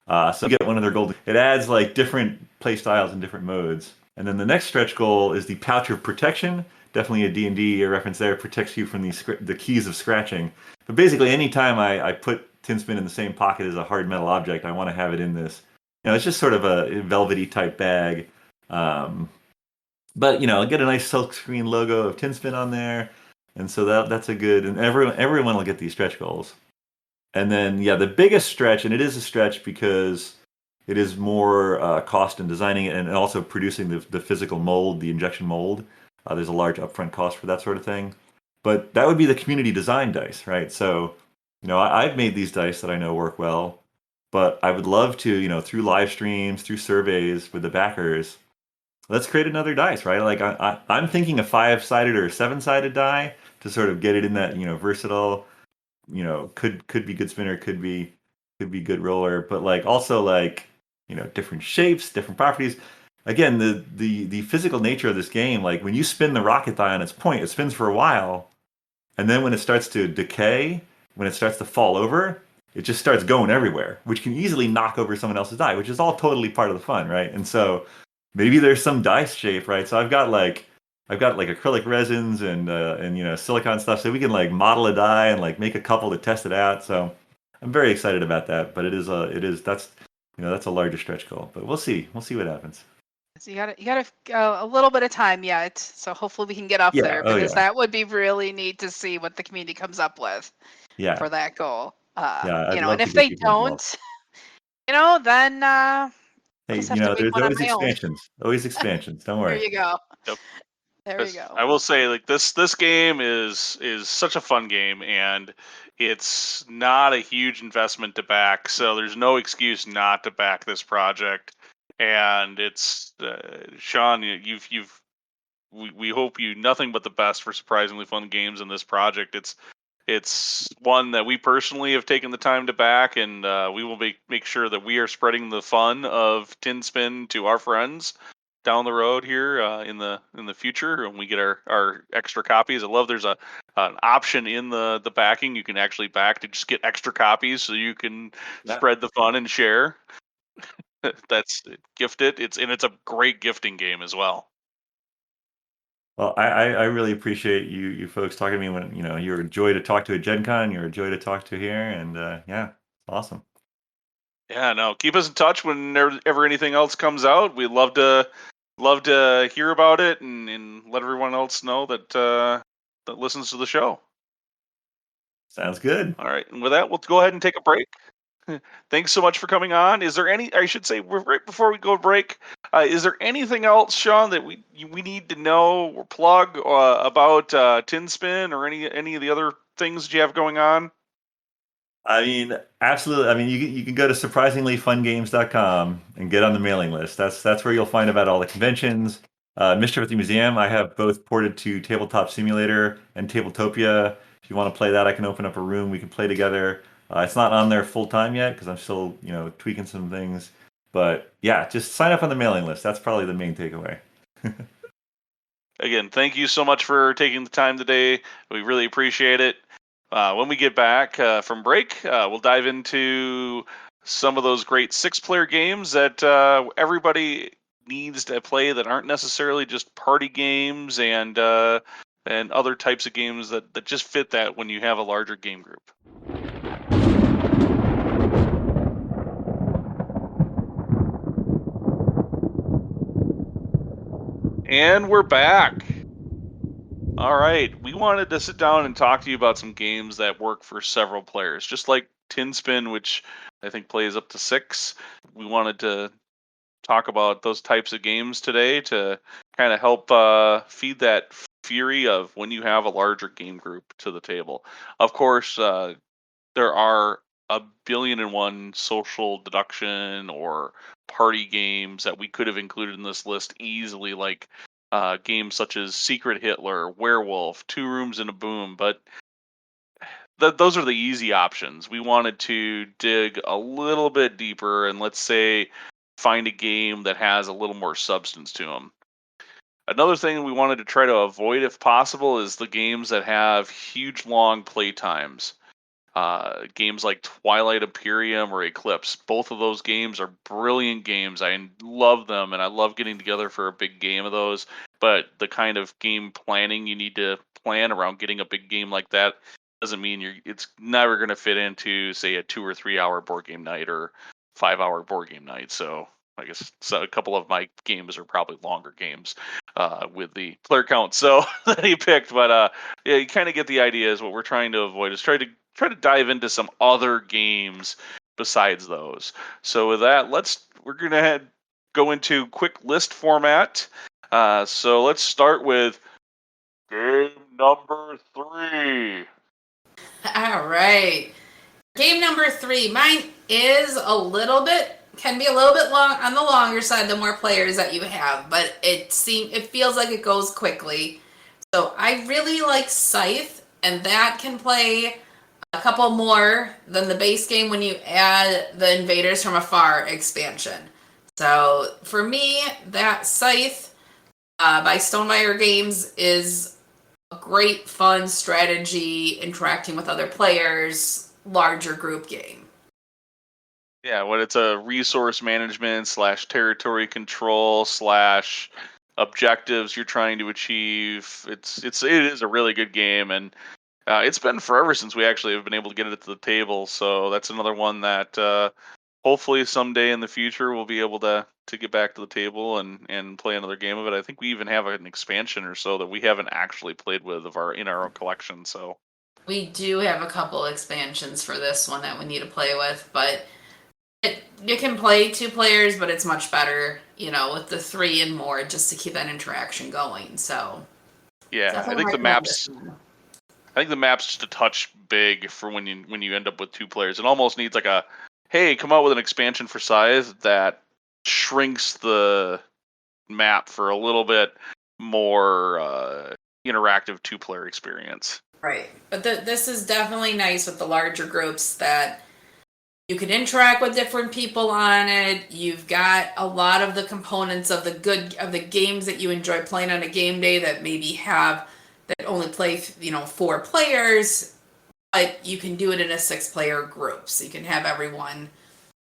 D: So you get one of their golden. It adds like different play styles and different modes, and then the next stretch goal is the pouch of protection. Definitely a D&D reference there. Protects you from the keys of scratching. But basically, anytime I put Tinspin in the same pocket as a hard metal object, I want to have it in this. It's just sort of a velvety type bag. Um, but get a nice silkscreen logo of Tinspin on there, and so that's a good. And everyone will get these stretch goals. And then yeah, the biggest stretch, and it is a stretch because it is more cost in designing it and also producing the physical mold, the injection mold. There's a large upfront cost for that sort of thing. But that would be the community design dice, right? So, I've made these dice that I know work well, but I would love to, through live streams, through surveys with the backers, let's create another dice, right? Like I'm thinking a 5-sided or a 7-sided die to sort of get it in that versatile, could be good spinner, could be good roller, but like also like different shapes, different properties. Again, the physical nature of this game, like when you spin the rocket die on its point, it spins for a while, and then when it starts to decay, when it starts to fall over, it just starts going everywhere, which can easily knock over someone else's die, which is all totally part of the fun, right? And so maybe there's some dice shape, right? So I've got like acrylic resins and silicon stuff, so we can like model a die and like make a couple to test it out. So I'm very excited about that. But that's a larger stretch goal. But we'll see what happens.
E: So you got a little bit of time yet. So hopefully we can get up
D: Yeah.
E: there
D: Oh
E: because
D: yeah.
E: that would be really neat to see what the community comes up with
D: Yeah.
E: for that goal.
D: Yeah. I'd
E: And
D: love to
E: if
D: get
E: they
D: people involved.
E: don't, then I'll
D: Hey,
E: just have to make
D: there's
E: one on
D: always
E: my own.
D: expansions. Always expansions. Don't
E: There
D: worry.
E: you go.
A: Yep.
E: There you go.
A: I will say, like this game is such a fun game, and it's not a huge investment to back, so there's no excuse not to back this project. And it's Sean, we hope you nothing but the best for surprisingly fun games in this project. It's one that we personally have taken the time to back, and we will make sure that we are spreading the fun of Tinspin to our friends down the road here in the future when we get our extra copies. I love there's an option in the backing. You can actually back to just get extra copies so you can
D: Yeah.
A: spread the fun and share. That's gift it. It's a great gifting game as well.
D: Well, I really appreciate you folks talking to me when you're a joy to talk to at Gen Con. You're a joy to talk to here, and yeah, awesome.
A: Yeah, no, keep us in touch whenever anything else comes out. We'd love to hear about it and let everyone else know that that listens to the show.
D: Sounds good.
A: All right, and with that, we'll go ahead and take a break. Thanks so much for coming on. Is there I should say, right before we go to break, is there anything else, Sean, that we need to know or plug about TinSpin or any of the other things that you have going on?
D: I mean, absolutely. I mean, you can go to surprisinglyfungames.com and get on the mailing list. That's where you'll find about all the conventions. Mischief at the Museum, I have both ported to Tabletop Simulator and Tabletopia. If you want to play that, I can open up a room. We can play together. It's not on there full time yet because I'm still, tweaking some things. But yeah, just sign up on the mailing list. That's probably the main takeaway.
A: Again, thank you so much for taking the time today. We really appreciate it. When we get back from break, we'll dive into some of those great 6-player games that everybody needs to play that aren't necessarily just party games and other types of games that just fit that when you have a larger game group. And we're back. All right, we wanted to sit down and talk to you about some games that work for several players, just like TinSpin, which I think plays up to 6. We wanted to talk about those types of games today to kind of help feed that fury of when you have a larger game group to the table. Of course, there are a billion and one social deduction or party games that we could have included in this list easily, like games such as Secret Hitler, Werewolf, Two Rooms and a Boom, but those are the easy options. We wanted to dig a little bit deeper and, let's say, find a game that has a little more substance to them. Another thing we wanted to try to avoid, if possible, is the games that have huge, long play times. Games like Twilight Imperium or Eclipse. Both of those games are brilliant games. I love them, and I love getting together for a big game of those. But the kind of game planning you need to plan around getting a big game like that doesn't mean it's never going to fit into, say, a 2 or 3 hour board game night or 5 hour board game night. So I guess a couple of my games are probably longer games with the player count so that he picked. But yeah, you kind of get the idea. Is what we're trying to avoid is try to dive into some other games besides those. So with that, we're gonna go into quick list format. So let's start with game number 3.
C: All right. Game number 3. Mine can be a little bit long on the longer side the more players that you have, but it feels like it goes quickly. So I really like Scythe, and that can play a couple more than the base game when you add the Invaders from Afar expansion. So for me, that Scythe by Stonemaier Games is a great, fun strategy, interacting with other players, larger group game.
A: Yeah, when it's a resource management / territory control / objectives you're trying to achieve, it is a really good game, and it's been forever since we actually have been able to get it to the table. So that's another one that hopefully someday in the future we'll be able to get back to the table and play another game of it. I think we even have an expansion or so that we haven't actually played with in our own collection. So
C: we do have a couple expansions for this one that we need to play with, but you can play 2 players, but it's much better, with the 3 and more, just to keep that interaction going. So
A: yeah, I think the map's just a touch big for when you end up with 2 players. It almost needs like come out with an expansion for size that shrinks the map for a little bit more interactive 2-player experience.
C: Right, but this is definitely nice with the larger groups that you can interact with different people on it. You've got a lot of the components of the games that you enjoy playing on a game day that maybe that only play 4 players, but you can do it in a 6-player group. So you can have everyone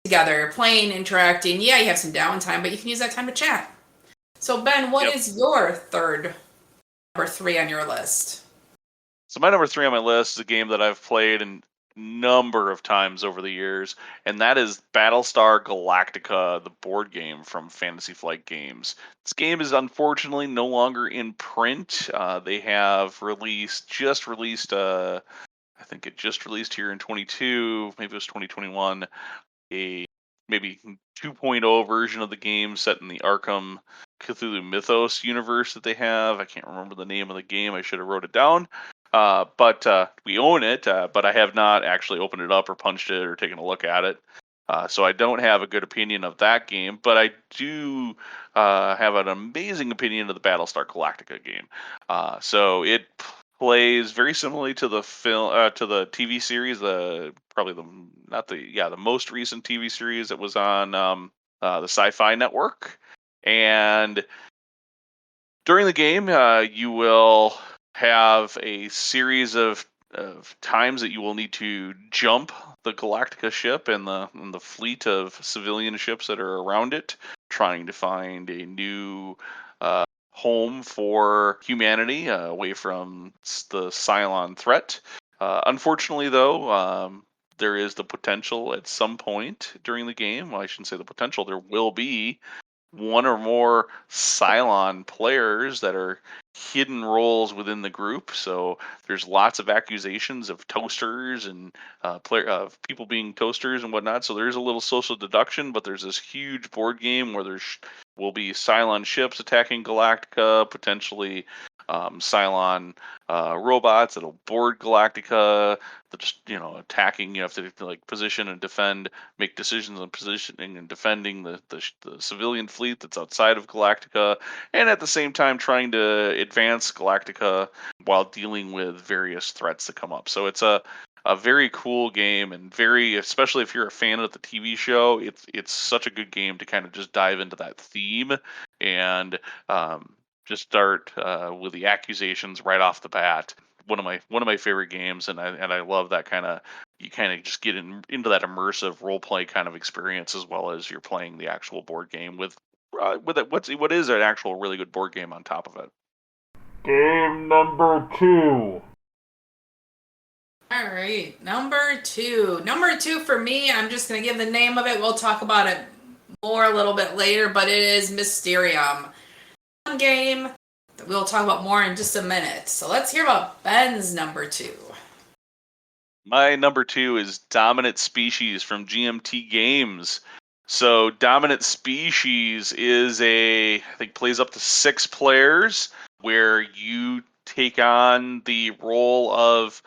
C: together playing, interacting. Yeah, you have some downtime, but you can use that time to chat. So Ben, what is your number 3 on your list?
A: So my number 3 on my list is a game that I've played a number of times over the years, and that is Battlestar Galactica, the board game from Fantasy Flight Games. This game is unfortunately no longer in print. They have released I think it just released here in 22, maybe it was 2021, a maybe 2.0 version of the game set in the Arkham Cthulhu Mythos universe that they have. I can't remember the name of the game. I should have wrote it down. But we own it, but I have not actually opened it up or punched it or taken a look at it. So I don't have a good opinion of that game, but I do have an amazing opinion of the Battlestar Galactica game. So it plays very similarly to the film, to the TV series, the most recent TV series that was on the Sci-Fi Network. And during the game, you will have a series of times that you will need to jump the Galactica ship and the fleet of civilian ships that are around it, trying to find a new home for humanity away from the Cylon threat. Unfortunately, though, there is the potential at some point during the game. Well, I shouldn't say the potential. There will be one or more Cylon players that are hidden roles within the group. So there's lots of accusations of toasters and people being toasters and whatnot. So there's a little social deduction, but there's this huge board game where will be Cylon ships attacking Galactica, potentially Cylon robots that'll board Galactica. Just attacking. You have to position and defend, make decisions on positioning and defending the civilian fleet that's outside of Galactica, and at the same time trying to advance Galactica while dealing with various threats that come up. So it's a very cool game, and especially if you're a fan of the TV show, it's such a good game to kind of just dive into that theme and just start with the accusations right off the bat. One of my favorite games, and I love that you kind of just get into that immersive role play kind of experience as well as you're playing the actual board game with what is an actual really good board game on top of it.
F: Game number 2.
C: All right, number two. Number 2 for me, I'm just going to give the name of it. We'll talk about it more a little bit later, but it is Mysterium. One game that we'll talk about more in just a minute. So let's hear about Ben's number 2.
A: My number 2 is Dominant Species from GMT Games. So Dominant Species is I think plays up to 6 players, where you take on the role of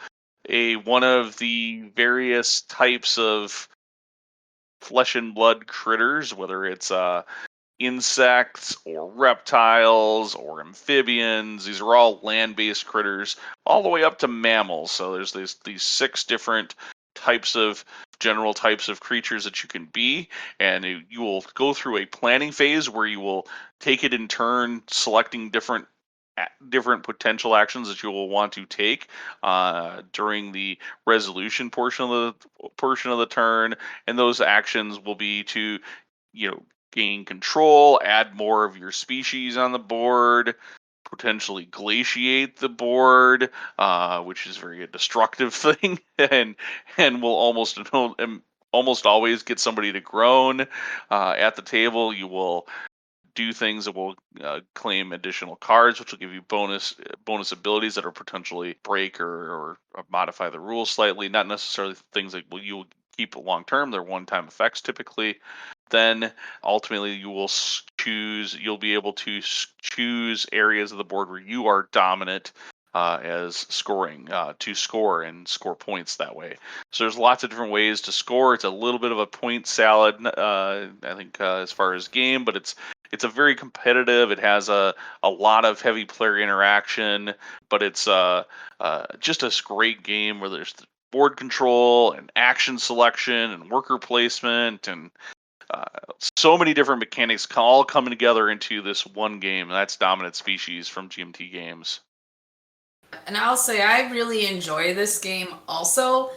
A: one of the various types of flesh and blood critters, whether it's insects or reptiles or amphibians. These are all land-based critters, all the way up to mammals. So there's these 6 different general types of creatures that you can be, and you will go through a planning phase where you will take it in turn, selecting different potential actions that you will want to take during the resolution portion of the turn, and those actions will be to gain control, add more of your species on the board, potentially glaciate the board, which is a destructive thing, and will almost always get somebody to groan. At the table, you will do things that will claim additional cards, which will give you bonus abilities that are potentially break or modify the rules slightly. Not necessarily things that you will keep long term. They're one-time effects typically. Then ultimately you'll be able to choose areas of the board where you are dominant as scoring to score and score points that way. So there's lots of different ways to score. It's a little bit of a point salad, I think, as far as game, but it's a very competitive. It has a lot of heavy player interaction, but it's just a great game where there's board control and action selection and worker placement and so many different mechanics all coming together into this one game. That's Dominant Species from GMT Games.
C: And I'll say I really enjoy this game also.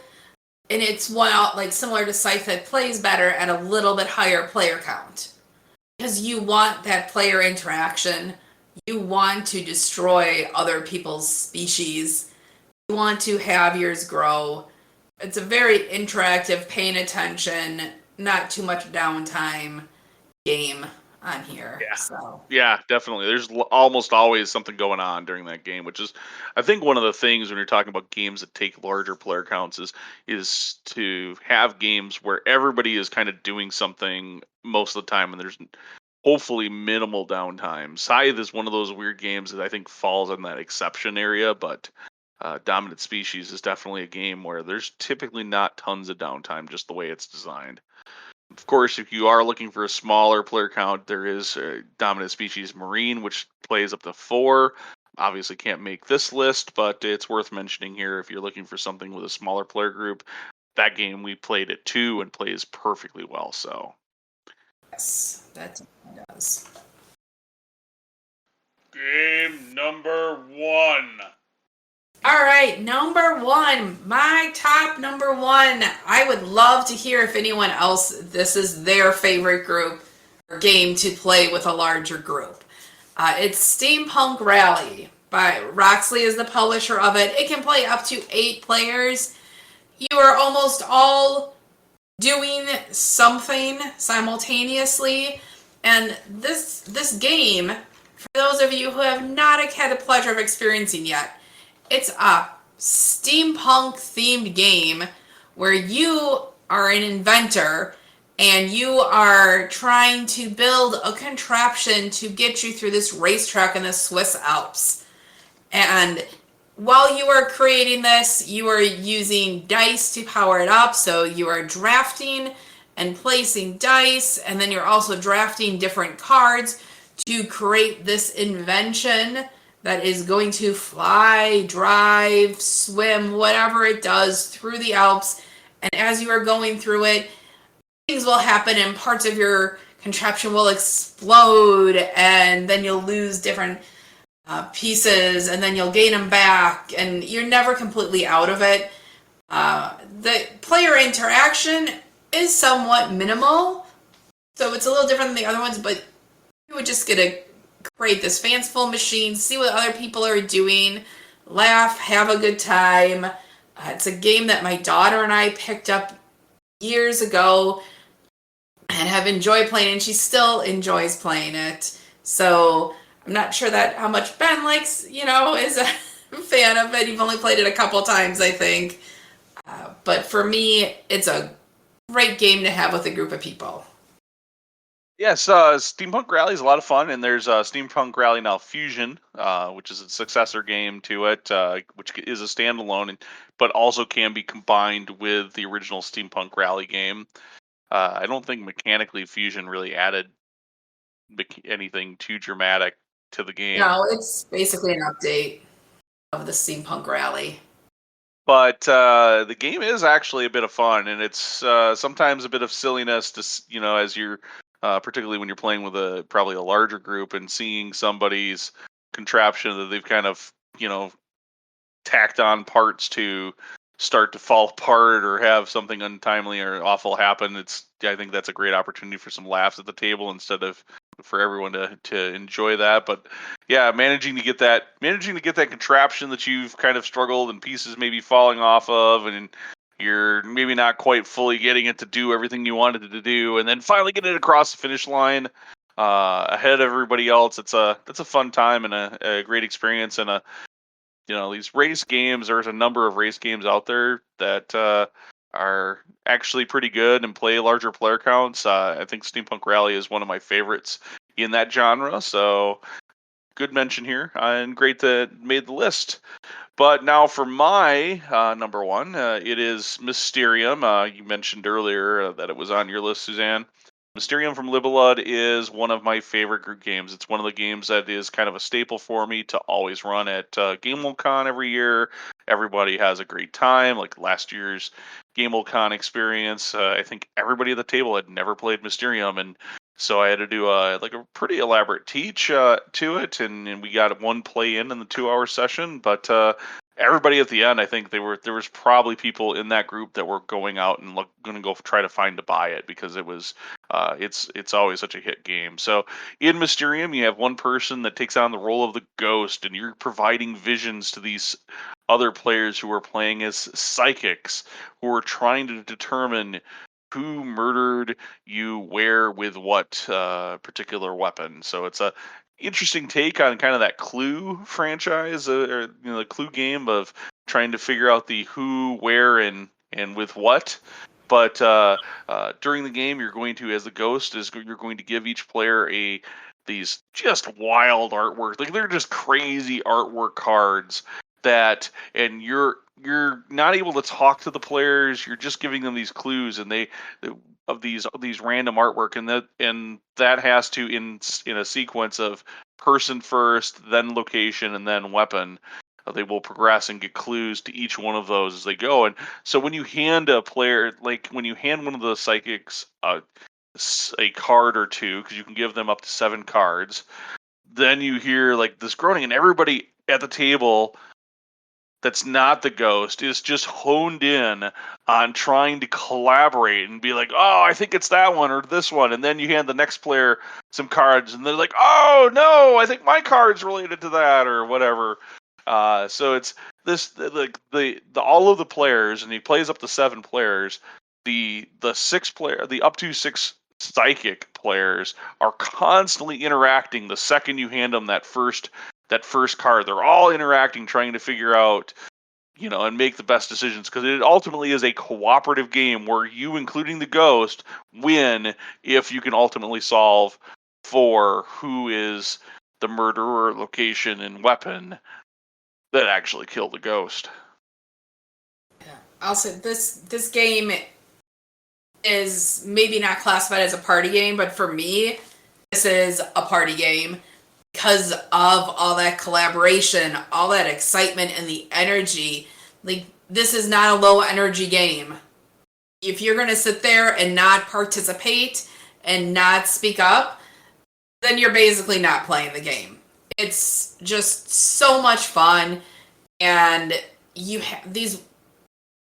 C: And it's one similar to Scythe that plays better at a little bit higher player count. Because you want that player interaction. You want to destroy other people's species. You want to have yours grow. It's a very interactive, paying attention, not too much downtime game. on here.
A: Yeah.
C: So
A: Yeah, definitely. There's almost always something going on during that game, which is, I think, one of the things when you're talking about games that take larger player counts is to have games where everybody is kind of doing something most of the time, and there's hopefully minimal downtime. Scythe is one of those weird games that I think falls in that exception area, but Dominant Species is definitely a game where there's typically not tons of downtime, just the way it's designed. Of course, if you are looking for a smaller player count, there is Dominant Species Marine, which plays up to 4. Obviously, can't make this list, but it's worth mentioning here if you're looking for something with a smaller player group. That game we played at 2 and plays perfectly well. So,
C: yes, that does.
A: game number 1.
C: All right, number 1, my top number 1. I would love to hear if anyone else, this is their favorite group or game to play with a larger group. It's Steampunk Rally by Roxley is the publisher of it. It can play up to 8 players. You are almost all doing something simultaneously, and this game, for those of you who have not had the pleasure of experiencing yet, it's a steampunk themed game where you are an inventor and you are trying to build a contraption to get you through this racetrack in the Swiss Alps. And while you are creating this, you are using dice to power it up. So you are drafting and placing dice, and then you're also drafting different cards to create this invention that is going to fly, drive, swim, whatever it does through the Alps. And as you are going through it, things will happen and parts of your contraption will explode, and then you'll lose different pieces, and then you'll gain them back, and you're never completely out of it. The player interaction is somewhat minimal, so it's a little different than the other ones, but you would just get to create this fanciful machine, see what other people are doing, laugh, have a good time. It's a game that my daughter and I picked up years ago and have enjoyed playing, and she still enjoys playing it. So I'm not sure that how much Ben likes, is a fan of it. You've only played it a couple times, I think. But for me, it's a great game to have with a group of people.
A: Yes, Steampunk Rally is a lot of fun, and there's Steampunk Rally now Fusion, which is a successor game to it, which is a standalone, but also can be combined with the original Steampunk Rally game. I don't think mechanically Fusion really added anything too dramatic to the game.
C: No, it's basically an update of the Steampunk Rally.
A: But the game is actually a bit of fun, and it's sometimes a bit of silliness to as you're particularly when you're playing with probably a larger group and seeing somebody's contraption that they've kind of tacked on parts to start to fall apart or have something untimely or awful happen. I think that's a great opportunity for some laughs at the table instead of for everyone to enjoy that. But yeah, managing to get that contraption that you've kind of struggled and pieces maybe falling off of, and you're maybe not quite fully getting it to do everything you wanted it to do, and then finally get it across the finish line ahead of everybody else. That's a fun time and a great experience. And these race games, there's a number of race games out there that are actually pretty good and play larger player counts. I think Steampunk Rally is one of my favorites in that genre. So good mention here, and great that made the list. But now for my number 1, it is Mysterium. You mentioned earlier that it was on your list, Suzanne. Mysterium from Libelud is one of my favorite group games. It's one of the games that is kind of a staple for me to always run at GameWorldCon every year. Everybody has a great time. Like last year's GameWorldCon experience, I think everybody at the table had never played Mysterium, and so I had to do a pretty elaborate teach to it, and we got one play in the 2-hour session. But everybody at the end, I think there was probably people in that group that were going out and going to go try to find to buy it because it was it's always such a hit game. So in Mysterium, you have one person that takes on the role of the ghost, and you're providing visions to these other players who are playing as psychics who are trying to determine who murdered you where with what particular weapon. So it's a interesting take on kind of that Clue franchise, or the Clue game of trying to figure out the who, where, and with what. But during the game, you're going to, as the ghost, you're going to give each player these just wild artwork. Like, they're just crazy artwork cards that, and you're not able to talk to the players. You're just giving them these clues, and of these random artwork, and that has to, in a sequence of person first, then location, and then weapon. They will progress and get clues to each one of those as they go. And so when you hand a player, like when you hand one of the psychics a card or two, because you can give them up to 7 cards, then you hear like this groaning, and everybody at the table that's not the ghost is just honed in on trying to collaborate and be like, oh, I think it's that one or this one. And then you hand the next player some cards, and they're like, oh, no, I think my card's related to that, or whatever. So it's this, like the all of the players, and he plays up to 7 players. The up to 6 psychic players are constantly interacting the second you hand them that first card. They're all interacting, trying to figure out, and make the best decisions, because it ultimately is a cooperative game where you, including the ghost, win if you can ultimately solve for who is the murderer, location, and weapon that actually killed the ghost.
C: Yeah. I'll say this game is maybe not classified as a party game, but for me, this is a party game because of all that collaboration, all that excitement, and the energy. Like, this is not a low energy game. If you're going to sit there and not participate and not speak up, then you're basically not playing the game. It's just so much fun, and you have these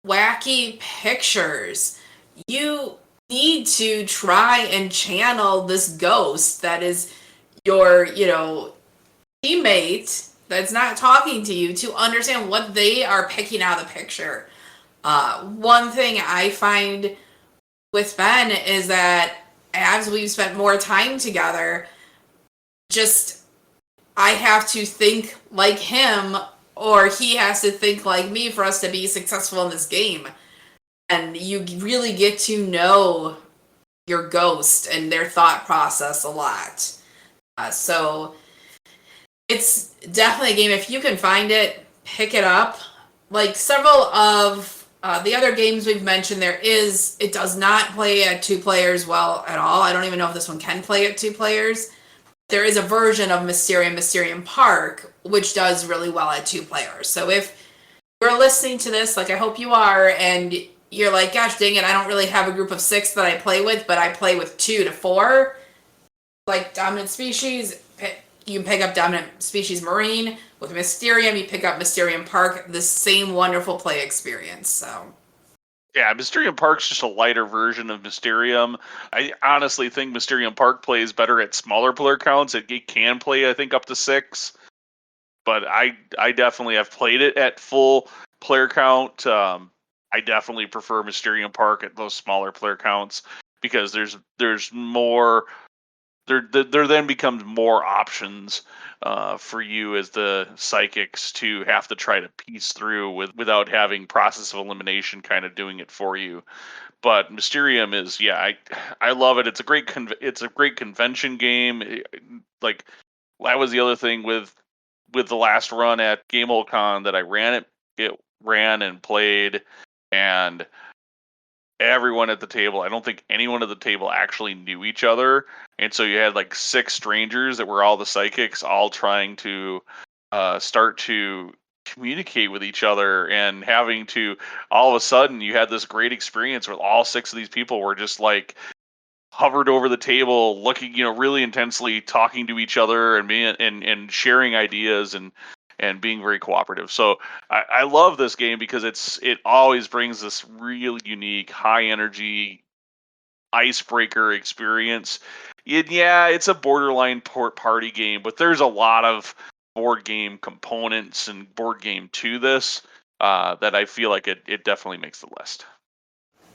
C: wacky pictures. You need to try and channel this ghost that is your, teammate that's not talking to you, to understand what they are picking out of the picture. One thing I find with Ben is that as we've spent more time together, I have to think like him, or he has to think like me for us to be successful in this game. And you really get to know your ghost and their thought process a lot. So it's definitely a game. If you can find it, pick it up. Like several of the other games we've mentioned, it does not play at 2 players well at all. I don't even know if this one can play at 2 players. There is a version of Mysterium Park, which does really well at 2 players. So if you're listening to this, like I hope you are, and you're like, gosh dang it, I don't really have a group of 6 that I play with, but I play with 2 to 4, like Dominant Species, you can pick up Dominant Species Marine. With Mysterium, you pick up Mysterium Park, the same wonderful play experience. So
A: yeah, Mysterium Park's just a lighter version of Mysterium. I honestly think Mysterium Park plays better at smaller player counts. It can play, I think, up to 6. But I definitely have played it at full player count. I definitely prefer Mysterium Park at those smaller player counts, because there's more. There then becomes more options for you as the psychics to have to try to piece through without having process of elimination kind of doing it for you. But Mysterium is, I love it. It's a great convention game. Like, that was the other thing with the last run at GameholeCon that I ran and played, and everyone at the table, I don't think anyone at the table actually knew each other. And so you had like 6 strangers that were all the psychics, all trying to start to communicate with each other, and having to, all of a sudden, you had this great experience where all 6 of these people were just like hovered over the table, looking, really intensely, talking to each other, and being and sharing ideas, and being very cooperative. So I love this game because it always brings this really unique, high energy icebreaker experience. It's a borderline party game, but there's a lot of board game components and board game to this that I feel like it definitely makes the list.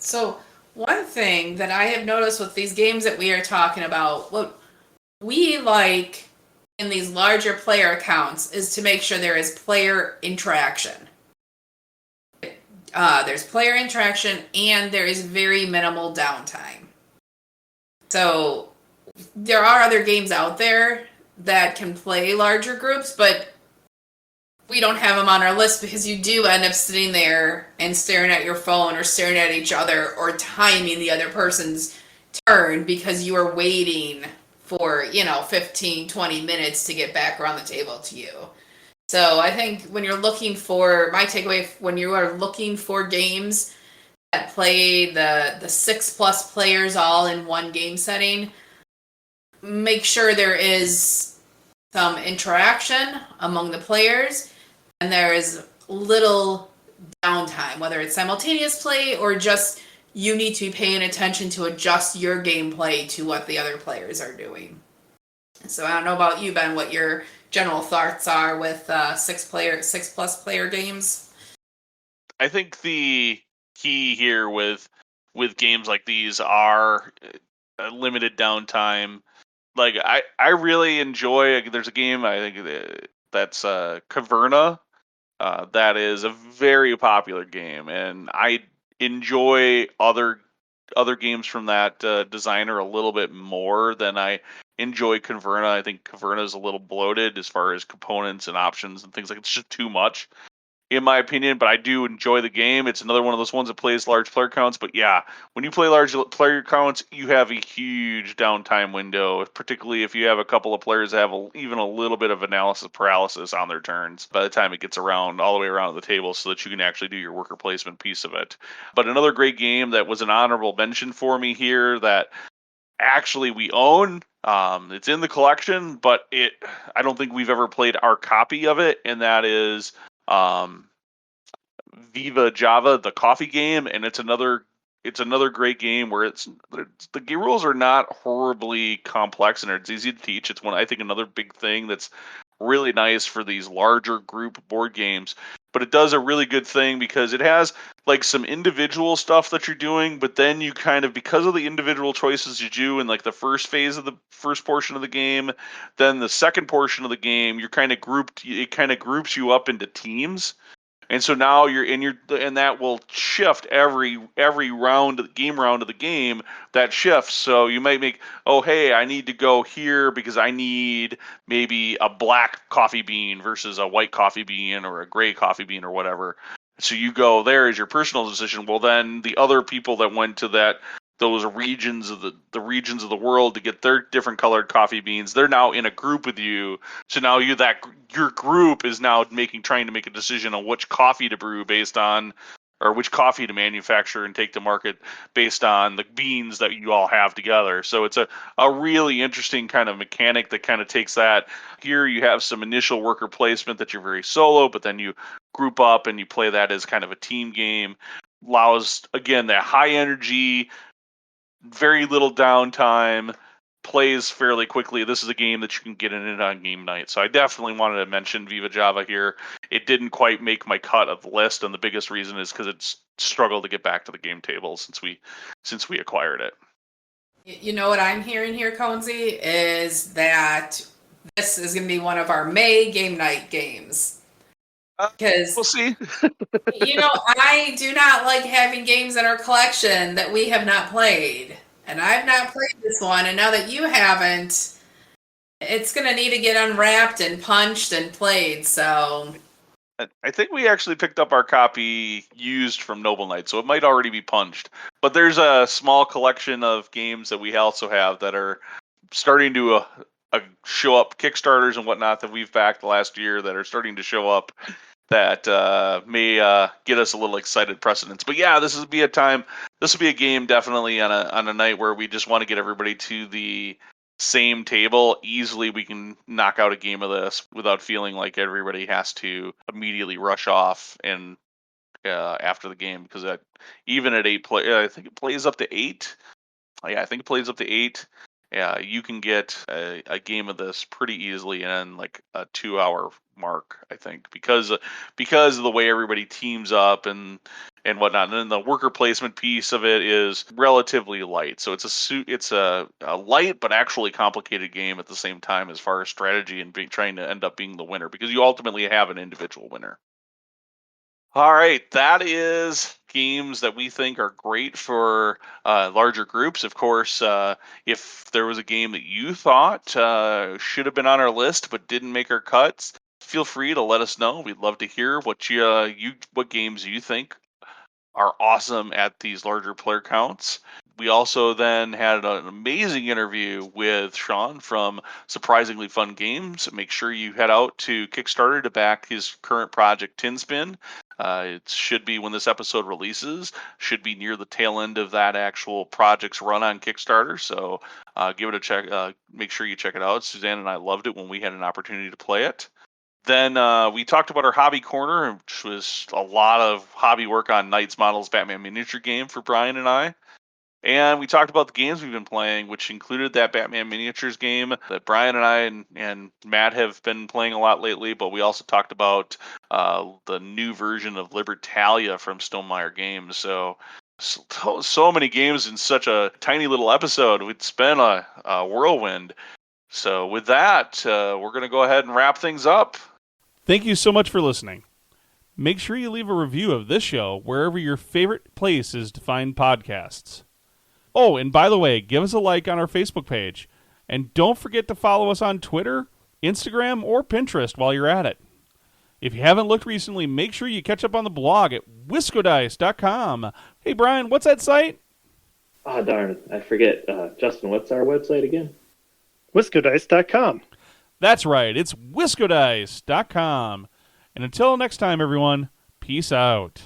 C: So One thing that I have noticed with these games that we are talking about, what we like in these larger player accounts is to make sure there is player interaction. There's player interaction and there is very minimal downtime. So there are other games out there that can play larger groups, but we don't have them on our list because you do end up sitting there and staring at your phone or staring at each other or timing the other person's turn because you are waiting for, 15, 20 minutes to get back around the table to you. So I think when you're looking for, my takeaway, when you are looking for games that play the 6+ players all in one game setting, make sure there is some interaction among the players and there is little downtime, whether it's simultaneous play or just you need to be paying attention to adjust your gameplay to what the other players are doing. So I don't know about you, Ben, what your general thoughts are with 6+ player games.
A: I think the key here with games like these are a limited downtime. Like I really enjoy. There's a game I think that's Caverna. That is a very popular game, and I enjoy other games from that designer a little bit more than I enjoy Caverna. I think Caverna is a little bloated as far as components and options and things like. It's just too much, in my opinion, but I do enjoy the game. It's another one of those ones that plays large player counts. But yeah, when you play large player counts, you have a huge downtime window, particularly if you have a couple of players that have even a little bit of analysis paralysis on their turns by the time it gets around, all the way around the table, so that you can actually do your worker placement piece of it. But another great game that was an honorable mention for me here that actually we own, it's in the collection, but I don't think we've ever played our copy of it, and that is Viva Java, the coffee game, and it's another great game where the rules are not horribly complex and it's easy to teach. It's I think another big thing that's really nice for these larger group board games. But it does a really good thing because it has like some individual stuff that you're doing, but then you kind of, because of the individual choices you do in like the first phase of the first portion of the game, then the second portion of the game, it kind of groups you up into teams. And so now and that will shift every round of the game that shifts. So you might make, oh, hey, I need to go here because I need maybe a black coffee bean versus a white coffee bean or a gray coffee bean or whatever. So you go there as your personal decision. Well, then the other people that went to those regions of the world to get their different colored coffee beans, they're now in a group with you. So now your group is now trying to make a decision on which coffee to brew based on, or which coffee to manufacture and take to market based on the beans that you all have together. So it's a really interesting kind of mechanic that kind of takes that. Here you have some initial worker placement that you're very solo, but then you group up and you play that as kind of a team game. Allows, again, that high energy, very little downtime, plays fairly quickly. This is a game that you can get in it on game night. So I definitely wanted to mention Viva Java here. It didn't quite make my cut of the list, and the biggest reason is because it's struggled to get back to the game table since we acquired it.
C: You know what I'm hearing here, Conesy, is that this is going to be one of our May game night games. Because
A: we'll see.
C: I do not like having games in our collection that we have not played. And I've not played this one, and now that you haven't, it's going to need to get unwrapped and punched and played, so...
A: I think we actually picked up our copy used from Noble Knight, so it might already be punched. But there's a small collection of games that we also have that are starting to show up, Kickstarters and whatnot, that we've backed last year that are starting to show up that may get us a little excited precedence. But yeah, this will be a game definitely on a night where we just want to get everybody to the same table. Easily we can knock out a game of this without feeling like everybody has to immediately rush off and after the game, because even at 8 play, I think it plays up to 8. Yeah, I think it plays up to 8. Yeah, you can get a game of this pretty easily in like a 2-hour mark, I think, because of the way everybody teams up and and whatnot. And then the worker placement piece of it is relatively light. So it's a light but actually complicated game at the same time as far as strategy and trying to end up being the winner, because you ultimately have an individual winner. All right, that is games that we think are great for larger groups. Of course, if there was a game that you thought should have been on our list but didn't make our cuts, feel free to let us know. We'd love to hear what what games you think are awesome at these larger player counts. We also then had an amazing interview with Sean from Surprisingly Fun Games. Make sure you head out to Kickstarter to back his current project, Tinspin. It should be, when this episode releases, should be near the tail end of that actual project's run on Kickstarter. So give it a check. Make sure you check it out. Suzanne and I loved it when we had an opportunity to play it. Then we talked about our hobby corner, which was a lot of hobby work on Knights Models Batman miniature game for Brian and I. And we talked about the games we've been playing, which included that Batman miniatures game that Brian and I and Matt have been playing a lot lately. But we also talked about the new version of Libertalia from Stonemaier Games. So many games in such a tiny little episode. It's been a whirlwind. So with that, we're going to go ahead and wrap things up.
G: Thank you so much for listening. Make sure you leave a review of this show wherever your favorite place is to find podcasts. Oh, and by the way, give us a like on our Facebook page. And don't forget to follow us on Twitter, Instagram, or Pinterest while you're at it. If you haven't looked recently, make sure you catch up on the blog at wiscodice.com. Hey, Brian, what's that site?
B: Oh, darn, I forget. Justin, what's our website again?
H: wiscodice.com.
G: That's right, it's wiscodice.com. And until next time, everyone, peace out.